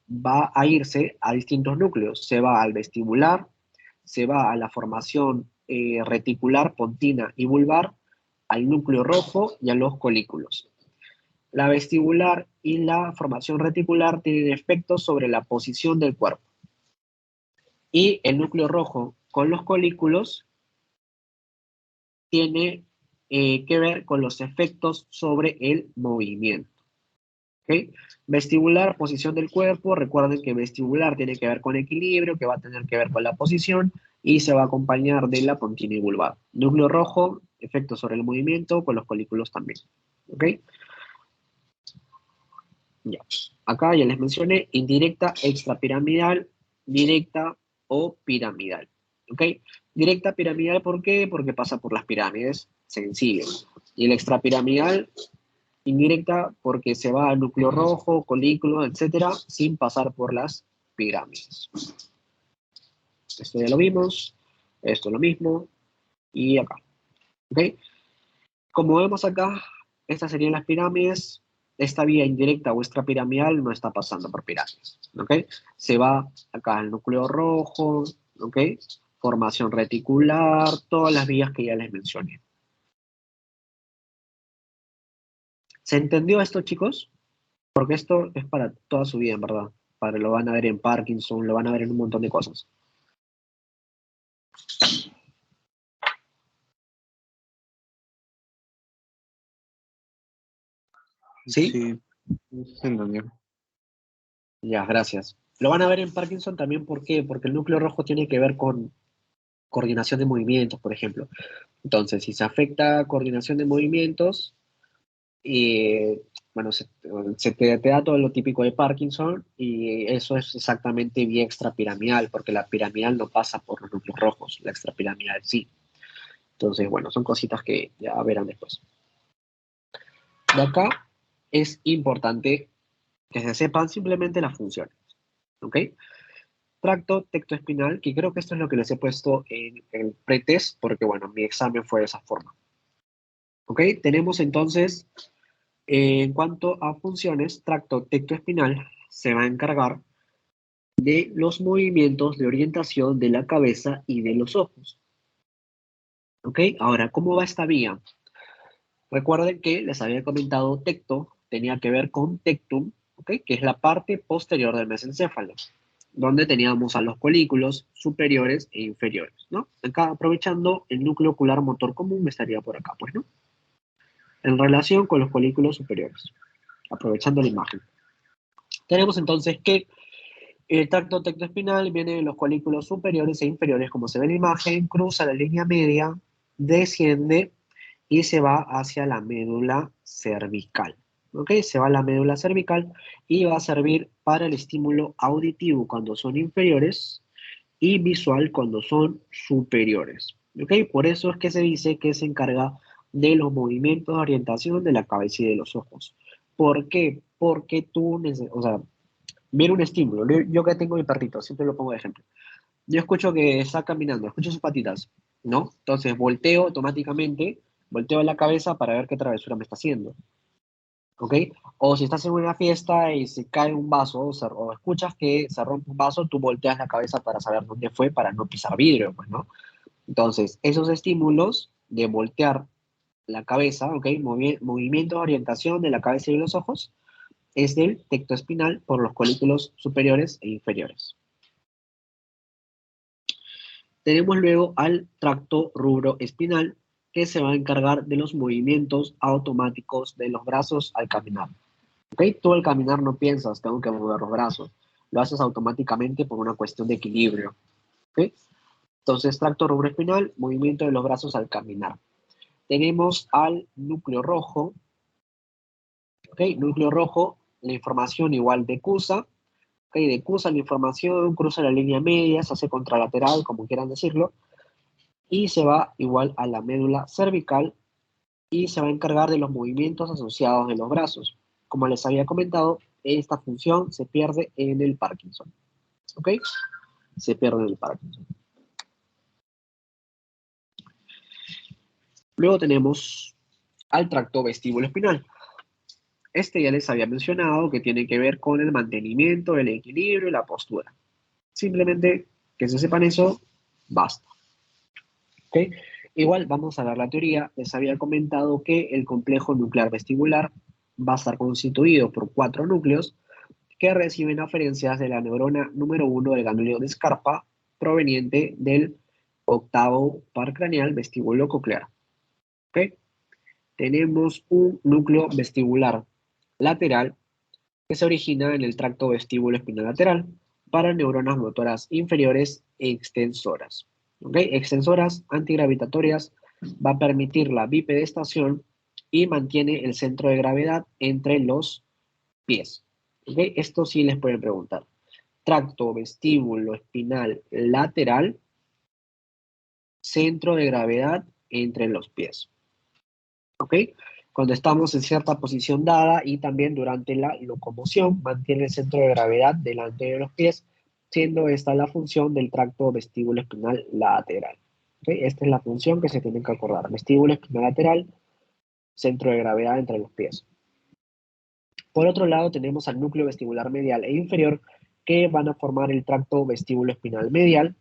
va a irse a distintos núcleos. Se va al vestibular, se va a la formación reticular, pontina y vulvar, al núcleo rojo y a los colículos. La vestibular y la formación reticular tienen efectos sobre la posición del cuerpo. Y el núcleo rojo con los colículos tiene que ver con los efectos sobre el movimiento. ¿Okay? Vestibular, posición del cuerpo. Recuerden que vestibular tiene que ver con equilibrio, que va a tener que ver con la posición, y se va a acompañar de la pontina bulbar. Núcleo rojo, efecto sobre el movimiento, con los folículos también. ¿Ok? Ya. Acá ya les mencioné, indirecta, extrapiramidal, directa o piramidal. ¿Ok? Directa piramidal, ¿por qué? Porque pasa por las pirámides, sencillo. Y el extrapiramidal, indirecta, porque se va al núcleo rojo, colículo, etcétera, sin pasar por las pirámides. Esto ya lo vimos, esto es lo mismo, y acá. ¿Ok? Como vemos acá, estas serían las pirámides. Esta vía indirecta o extrapiramidal no está pasando por pirámides. ¿Ok? Se va acá al núcleo rojo, ¿ok? Formación reticular, todas las vías que ya les mencioné. ¿Se entendió esto, chicos? Porque esto es para toda su vida, en verdad. Lo van a ver en Parkinson, lo van a ver en un montón de cosas. ¿Sí? Sí, se entendió. Ya, gracias. Lo van a ver en Parkinson también, ¿por qué? Porque el núcleo rojo tiene que ver con coordinación de movimientos, por ejemplo. Entonces, si se afecta coordinación de movimientos, bueno, se te da todo lo típico de Parkinson y eso es exactamente vía extrapiramidal, porque la piramidal no pasa por los núcleos rojos, la extrapiramidal sí. Entonces, bueno, son cositas que ya verán después. De acá es importante que se sepan simplemente las funciones, ¿ok? Tracto tectoespinal, que creo que esto es lo que les he puesto en el pretest, porque bueno, mi examen fue de esa forma. ¿Ok? Tenemos entonces, en cuanto a funciones, tracto tectoespinal se va a encargar de los movimientos de orientación de la cabeza y de los ojos. ¿Ok? Ahora, ¿cómo va esta vía? Recuerden que les había comentado tecto, tenía que ver con tectum, ¿ok? Que es la parte posterior del mesencéfalo, donde teníamos a los colículos superiores e inferiores, ¿no? Acá, aprovechando el núcleo ocular motor común, me estaría por acá, pues, ¿no? En relación con los colículos superiores, aprovechando la imagen. Tenemos entonces que el tracto tectoespinal viene de los colículos superiores e inferiores, como se ve en la imagen, cruza la línea media, desciende y se va hacia la médula cervical. ¿Ok? Se va a la médula cervical y va a servir para el estímulo auditivo cuando son inferiores y visual cuando son superiores. ¿Ok? Por eso es que se dice que se encarga de los movimientos de orientación de la cabeza y de los ojos. ¿Por qué? Porque tú, o sea, ver un estímulo. Yo que tengo mi perrito, siempre lo pongo de ejemplo. Yo escucho que está caminando, escucho sus patitas, ¿no? Entonces volteo automáticamente, volteo la cabeza para ver qué travesura me está haciendo, ¿ok? O si estás en una fiesta y se cae un vaso, o escuchas que se rompe un vaso, tú volteas la cabeza para saber dónde fue, para no pisar vidrio, pues, ¿no? Entonces, esos estímulos de voltear la cabeza, ¿ok? Movimiento de orientación de la cabeza y de los ojos, es del tectoespinal por los colículos superiores e inferiores. Tenemos luego al tracto rubroespinal, que se va a encargar de los movimientos automáticos de los brazos al caminar. ¿Ok? Tú al caminar no piensas, tengo que mover los brazos. Lo haces automáticamente por una cuestión de equilibrio. ¿Ok? Entonces, tracto rubroespinal, movimiento de los brazos al caminar. Tenemos al núcleo rojo. ¿Ok? Núcleo rojo, la información igual de CUSA. ¿Ok? De CUSA la información cruza la línea media, se hace contralateral, como quieran decirlo, y se va igual a la médula cervical y se va a encargar de los movimientos asociados de los brazos. Como les había comentado, esta función se pierde en el Parkinson. ¿Ok? Se pierde en el Parkinson. Luego tenemos al tracto vestíbulo espinal. Este ya les había mencionado que tiene que ver con el mantenimiento, el equilibrio y la postura. Simplemente que se sepan eso, basta. ¿Ok? Igual vamos a ver la teoría. Les había comentado que el complejo nuclear vestibular va a estar constituido por 4 núcleos que reciben aferencias de la neurona número 1 del ganglio de Scarpa proveniente del octavo par craneal vestíbulo coclear. ¿Ok? Tenemos un núcleo vestibular lateral que se origina en el tracto vestíbulo espinal lateral para neuronas motoras inferiores e extensoras. ¿Ok? Extensoras antigravitatorias, va a permitir la bipedestación y mantiene el centro de gravedad entre los pies. ¿Ok? Esto sí les pueden preguntar. Tracto vestíbulo espinal lateral, centro de gravedad entre los pies. ¿Ok? Cuando estamos en cierta posición dada y también durante la locomoción, mantiene el centro de gravedad delante de los pies, siendo esta la función del tracto vestíbulo espinal lateral. ¿Ok? Esta es la función que se tienen que acordar. Vestíbulo espinal lateral, centro de gravedad entre los pies. Por otro lado, tenemos al núcleo vestibular medial e inferior, que van a formar el tracto vestíbulo espinal medial,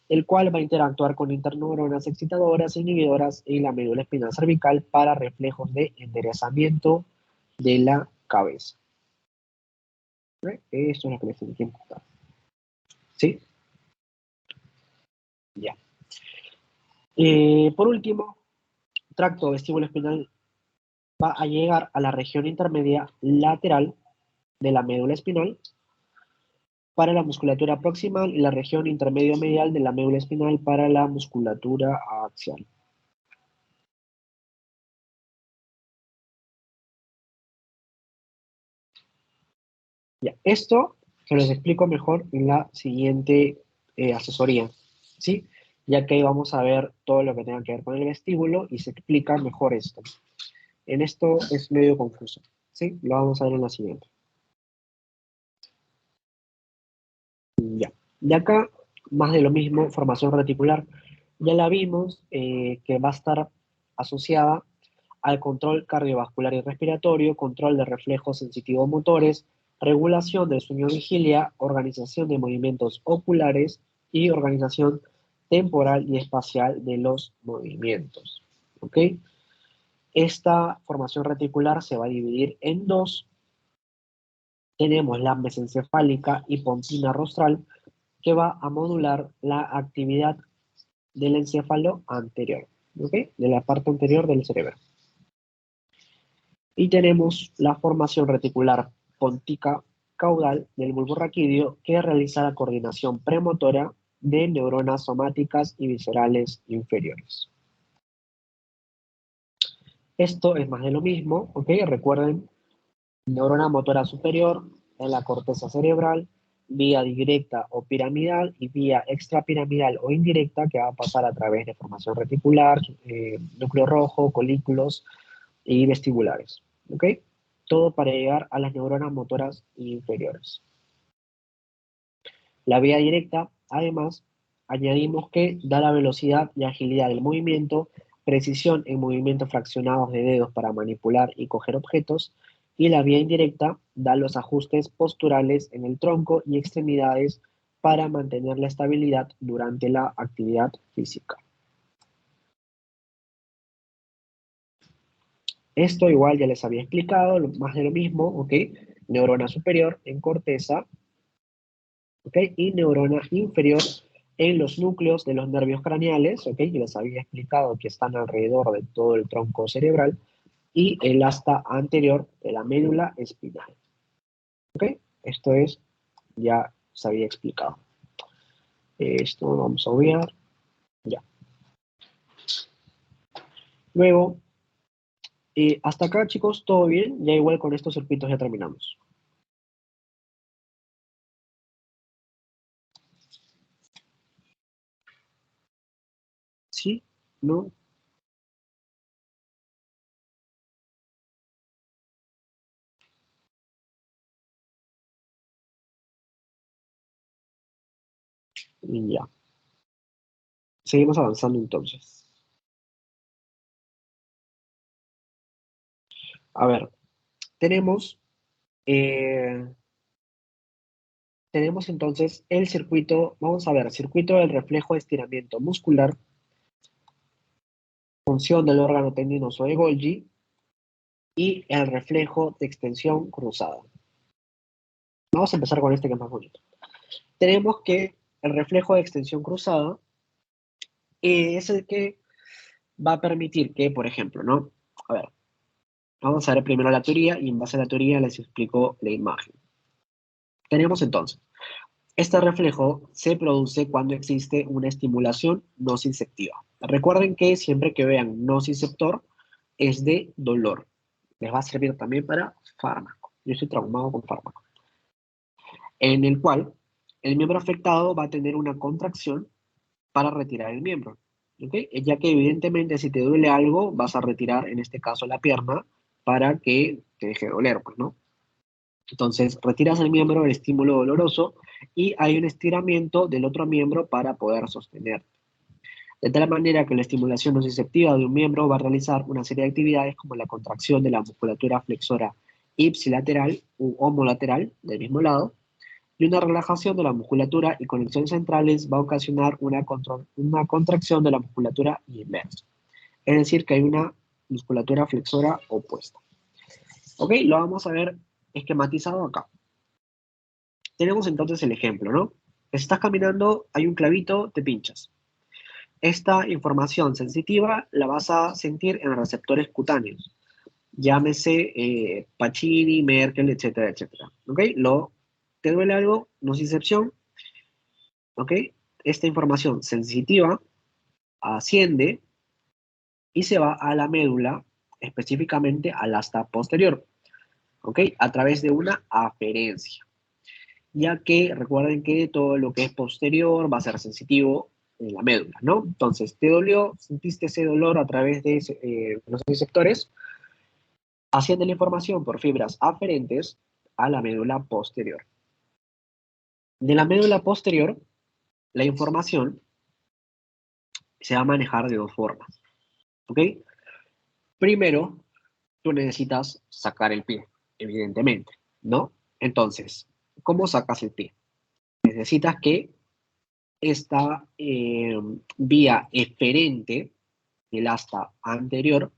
el cual va a interactuar con interneuronas excitadoras, inhibidoras y la médula espinal cervical para reflejos de enderezamiento de la cabeza. ¿Ok? Esto es lo que les tiene que importar. ¿Sí? Ya. Por último, tracto vestíbulo espinal va a llegar a la región intermedia lateral de la médula espinal para la musculatura proximal y la región intermedio medial de la médula espinal para la musculatura axial. Ya, esto se los explico mejor en la siguiente asesoría, ¿sí? Ya que ahí vamos a ver todo lo que tenga que ver con el vestíbulo y se explica mejor esto. En esto es medio confuso, ¿sí? Lo vamos a ver en la siguiente. Ya. De acá, más de lo mismo, formación reticular. Ya la vimos que va a estar asociada al control cardiovascular y respiratorio, control de reflejos sensitivo-motores, regulación del sueño-vigilia, organización de movimientos oculares y organización temporal y espacial de los movimientos. ¿Ok? Esta formación reticular se va a dividir en dos. Tenemos la mesencefálica y pontina rostral, que va a modular la actividad del encéfalo anterior, ¿ok? De la parte anterior del cerebro. Y tenemos la formación reticular póntica caudal del bulbo raquídeo, que realiza la coordinación premotora de neuronas somáticas y viscerales inferiores. Esto es más de lo mismo, ¿ok? Recuerden, neurona motora superior en la corteza cerebral, vía directa o piramidal y vía extrapiramidal o indirecta, que va a pasar a través de formación reticular, núcleo rojo, colículos y vestibulares. ¿Ok? Todo para llegar a las neuronas motoras inferiores. La vía directa, además, añadimos que da la velocidad y agilidad del movimiento, precisión en movimientos fraccionados de dedos para manipular y coger objetos, y la vía indirecta da los ajustes posturales en el tronco y extremidades para mantener la estabilidad durante la actividad física. Esto igual ya les había explicado, más de lo mismo, ¿ok? Neurona superior en corteza, ¿ok? Y neurona inferior en los núcleos de los nervios craneales, ¿ok? Que les había explicado que están alrededor de todo el tronco cerebral, y el asta anterior de la médula espinal, ¿ok? Esto es, ya se había explicado. Esto lo vamos a obviar, ya. Luego, hasta acá, chicos, todo bien, ya igual con estos circuitos ya terminamos. ¿Sí? ¿No? Ya. Seguimos avanzando entonces. A ver, tenemos, eh, tenemos entonces el circuito, vamos a ver, circuito del reflejo de estiramiento muscular, función del órgano tendinoso de Golgi y el reflejo de extensión cruzada. Vamos a empezar con este que es más bonito. Tenemos que el reflejo de extensión cruzada es el que va a permitir que, por ejemplo, ¿no? A ver, vamos a ver primero la teoría y en base a la teoría les explico la imagen. Tenemos entonces Este reflejo se produce cuando existe una estimulación nociceptiva. Recuerden que siempre que vean nociceptor es de dolor. Les va a servir también para fármaco. Yo estoy traumado con fármaco. En el cual el miembro afectado va a tener una contracción para retirar el miembro. ¿Ok? Ya que evidentemente si te duele algo, vas a retirar, en este caso, la pierna para que te deje de doler, pues, ¿no? Entonces, retiras el miembro del estímulo doloroso y hay un estiramiento del otro miembro para poder sostener. De tal manera que la estimulación nociceptiva de un miembro va a realizar una serie de actividades como la contracción de la musculatura flexora ipsilateral u homolateral del mismo lado, y una relajación de la musculatura y conexiones centrales va a ocasionar una contracción de la musculatura inversa. Es decir, que hay una musculatura flexora opuesta. ¿Ok? Lo vamos a ver esquematizado acá. Tenemos entonces el ejemplo, ¿no? Estás caminando, hay un clavito, te pinchas. Esta información sensitiva la vas a sentir en receptores cutáneos. Llámese Pacini, Merkel, etcétera, etcétera. ¿Ok? ¿Te duele algo? Nocicepción. ¿Ok? Esta información sensitiva asciende y se va a la médula, específicamente al asta posterior. ¿Ok? A través de una aferencia. Ya que recuerden que todo lo que es posterior va a ser sensitivo en la médula, ¿no? Entonces, te dolió, sentiste ese dolor a través de los receptores, haciendo la información por fibras aferentes a la médula posterior. De la médula posterior, la información se va a manejar de dos formas, ¿ok? Primero, tú necesitas sacar el pie, evidentemente, ¿no? Entonces, ¿cómo sacas el pie? Necesitas que esta vía eferente del asta anterior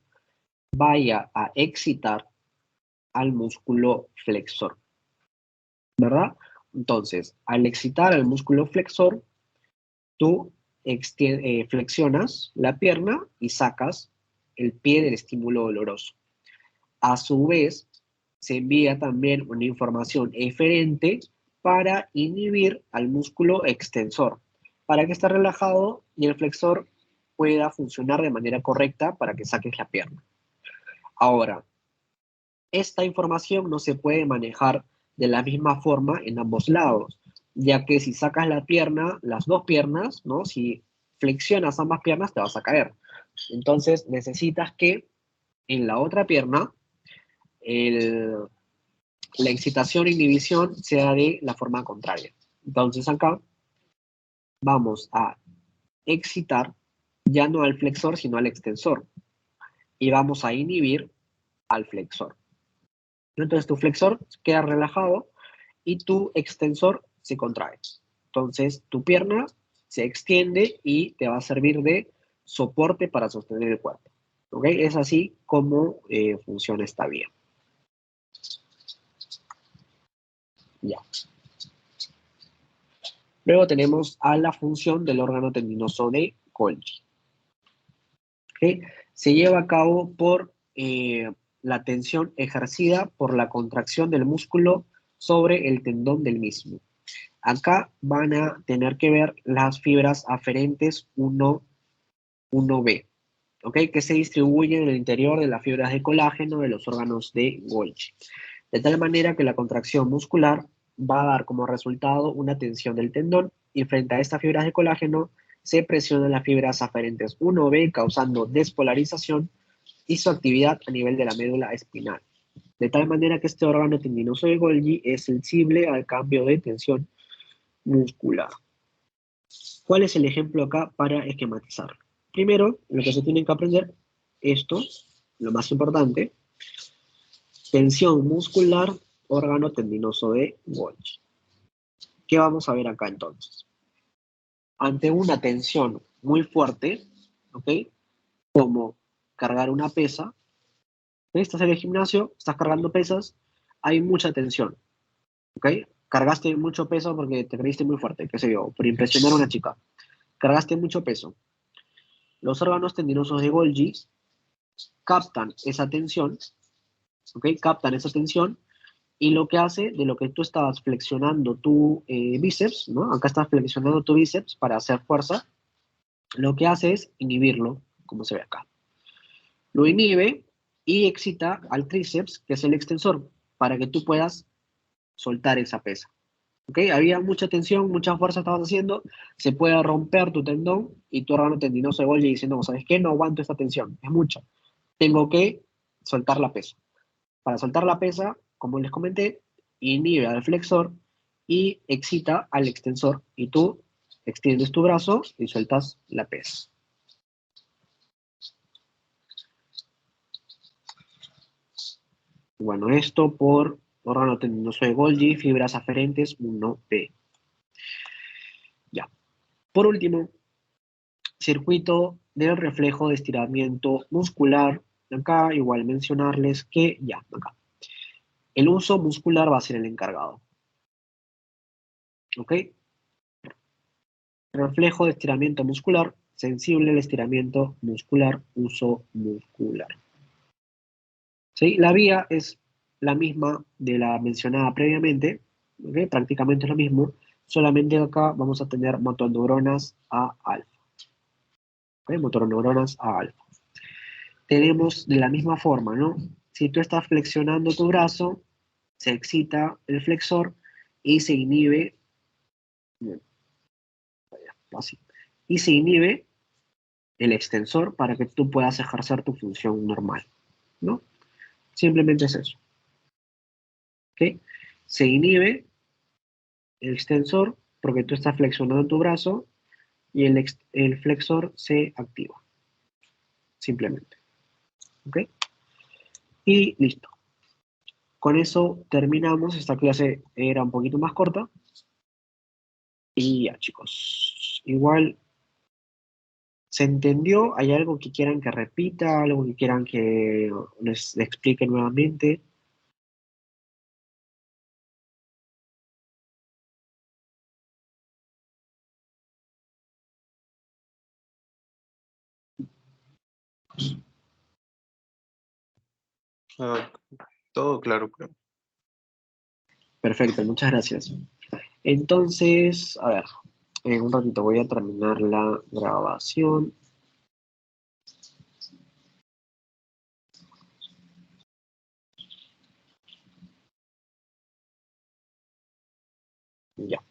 vaya a excitar al músculo flexor, ¿verdad? Entonces, al excitar al músculo flexor, tú flexionas la pierna y sacas el pie del estímulo doloroso. A su vez, se envía también una información eferente para inhibir al músculo extensor, para que esté relajado y el flexor pueda funcionar de manera correcta para que saques la pierna. Ahora, esta información no se puede manejar de la misma forma en ambos lados, ya que si sacas la pierna, las dos piernas, ¿no? Si flexionas ambas piernas, te vas a caer. Entonces, necesitas que en la otra pierna la excitación e inhibición sea de la forma contraria. Entonces, acá vamos a excitar ya no al flexor, sino al extensor. Y vamos a inhibir al flexor. Entonces, tu flexor queda relajado y tu extensor se contrae. Entonces, tu pierna se extiende y te va a servir de soporte para sostener el cuerpo. ¿Ok? Es así como funciona esta vía. Ya. Luego tenemos a la función del órgano tendinoso de Golgi. ¿Ok? Se lleva a cabo por la tensión ejercida por la contracción del músculo sobre el tendón del mismo. Acá van a tener que ver las fibras aferentes 1B, ¿ok? Que se distribuyen en el interior de las fibras de colágeno de los órganos de Golgi. De tal manera que la contracción muscular va a dar como resultado una tensión del tendón y frente a estas fibras de colágeno se presionan las fibras aferentes 1B causando despolarización y su actividad a nivel de la médula espinal. De tal manera que este órgano tendinoso de Golgi es sensible al cambio de tensión muscular. ¿Cuál es el ejemplo acá para esquematizarlo? Primero, lo que se tienen que aprender, esto, lo más importante, tensión muscular, órgano tendinoso de Golgi. ¿Qué vamos a ver acá entonces? Ante una tensión muy fuerte, ¿ok? Como cargar una pesa, estás en el gimnasio, estás cargando pesas, hay mucha tensión, ¿ok? Cargaste mucho peso porque te creíste muy fuerte, qué sé yo, por impresionar a una chica. Cargaste mucho peso. Los órganos tendinosos de Golgi captan esa tensión, ¿ok? Captan esa tensión Y lo que hace, de lo que tú estabas flexionando tu bíceps, ¿no? Acá estás flexionando tu bíceps para hacer fuerza, lo que hace es inhibirlo, como se ve acá. Lo inhibe y excita al tríceps, que es el extensor, para que tú puedas soltar esa pesa. ¿Ok? Había mucha tensión, mucha fuerza estabas haciendo, se puede romper tu tendón y tu órgano tendinoso de Golgi diciendo, ¿sabes qué? No aguanto esta tensión, es mucha. Tengo que soltar la pesa. Para soltar la pesa, como les comenté, inhibe al flexor y excita al extensor y tú extiendes tu brazo y sueltas la pesa. Bueno, esto por órgano tendinoso de Golgi, fibras aferentes 1B. Ya. Por último, circuito del reflejo de estiramiento muscular. Acá igual mencionarles que ya, acá. El uso muscular va a ser el encargado. ¿Ok? Reflejo de estiramiento muscular, sensible al estiramiento muscular, uso muscular. ¿Sí? La vía es la misma de la mencionada previamente, ¿okay? Prácticamente es lo mismo, solamente acá vamos a tener motoneuronas A alfa. ¿Okay? Motoneuronas A alfa. Tenemos de la misma forma, ¿no? Si tú estás flexionando tu brazo, se excita el flexor y se inhibe, así, y se inhibe el extensor para que tú puedas ejercer tu función normal, ¿no? Simplemente es eso. ¿Ok? Se inhibe el extensor porque tú estás flexionando tu brazo y el flexor se activa. Simplemente. ¿Ok? Y listo. Con eso terminamos. Esta clase era un poquito más corta. Y ya, chicos. Igual, ¿se entendió? ¿Hay algo que quieran que repita? ¿Algo que quieran que les explique nuevamente? Ah, todo claro, creo. Perfecto, muchas gracias. Entonces, a ver, en un ratito voy a terminar la grabación. Ya.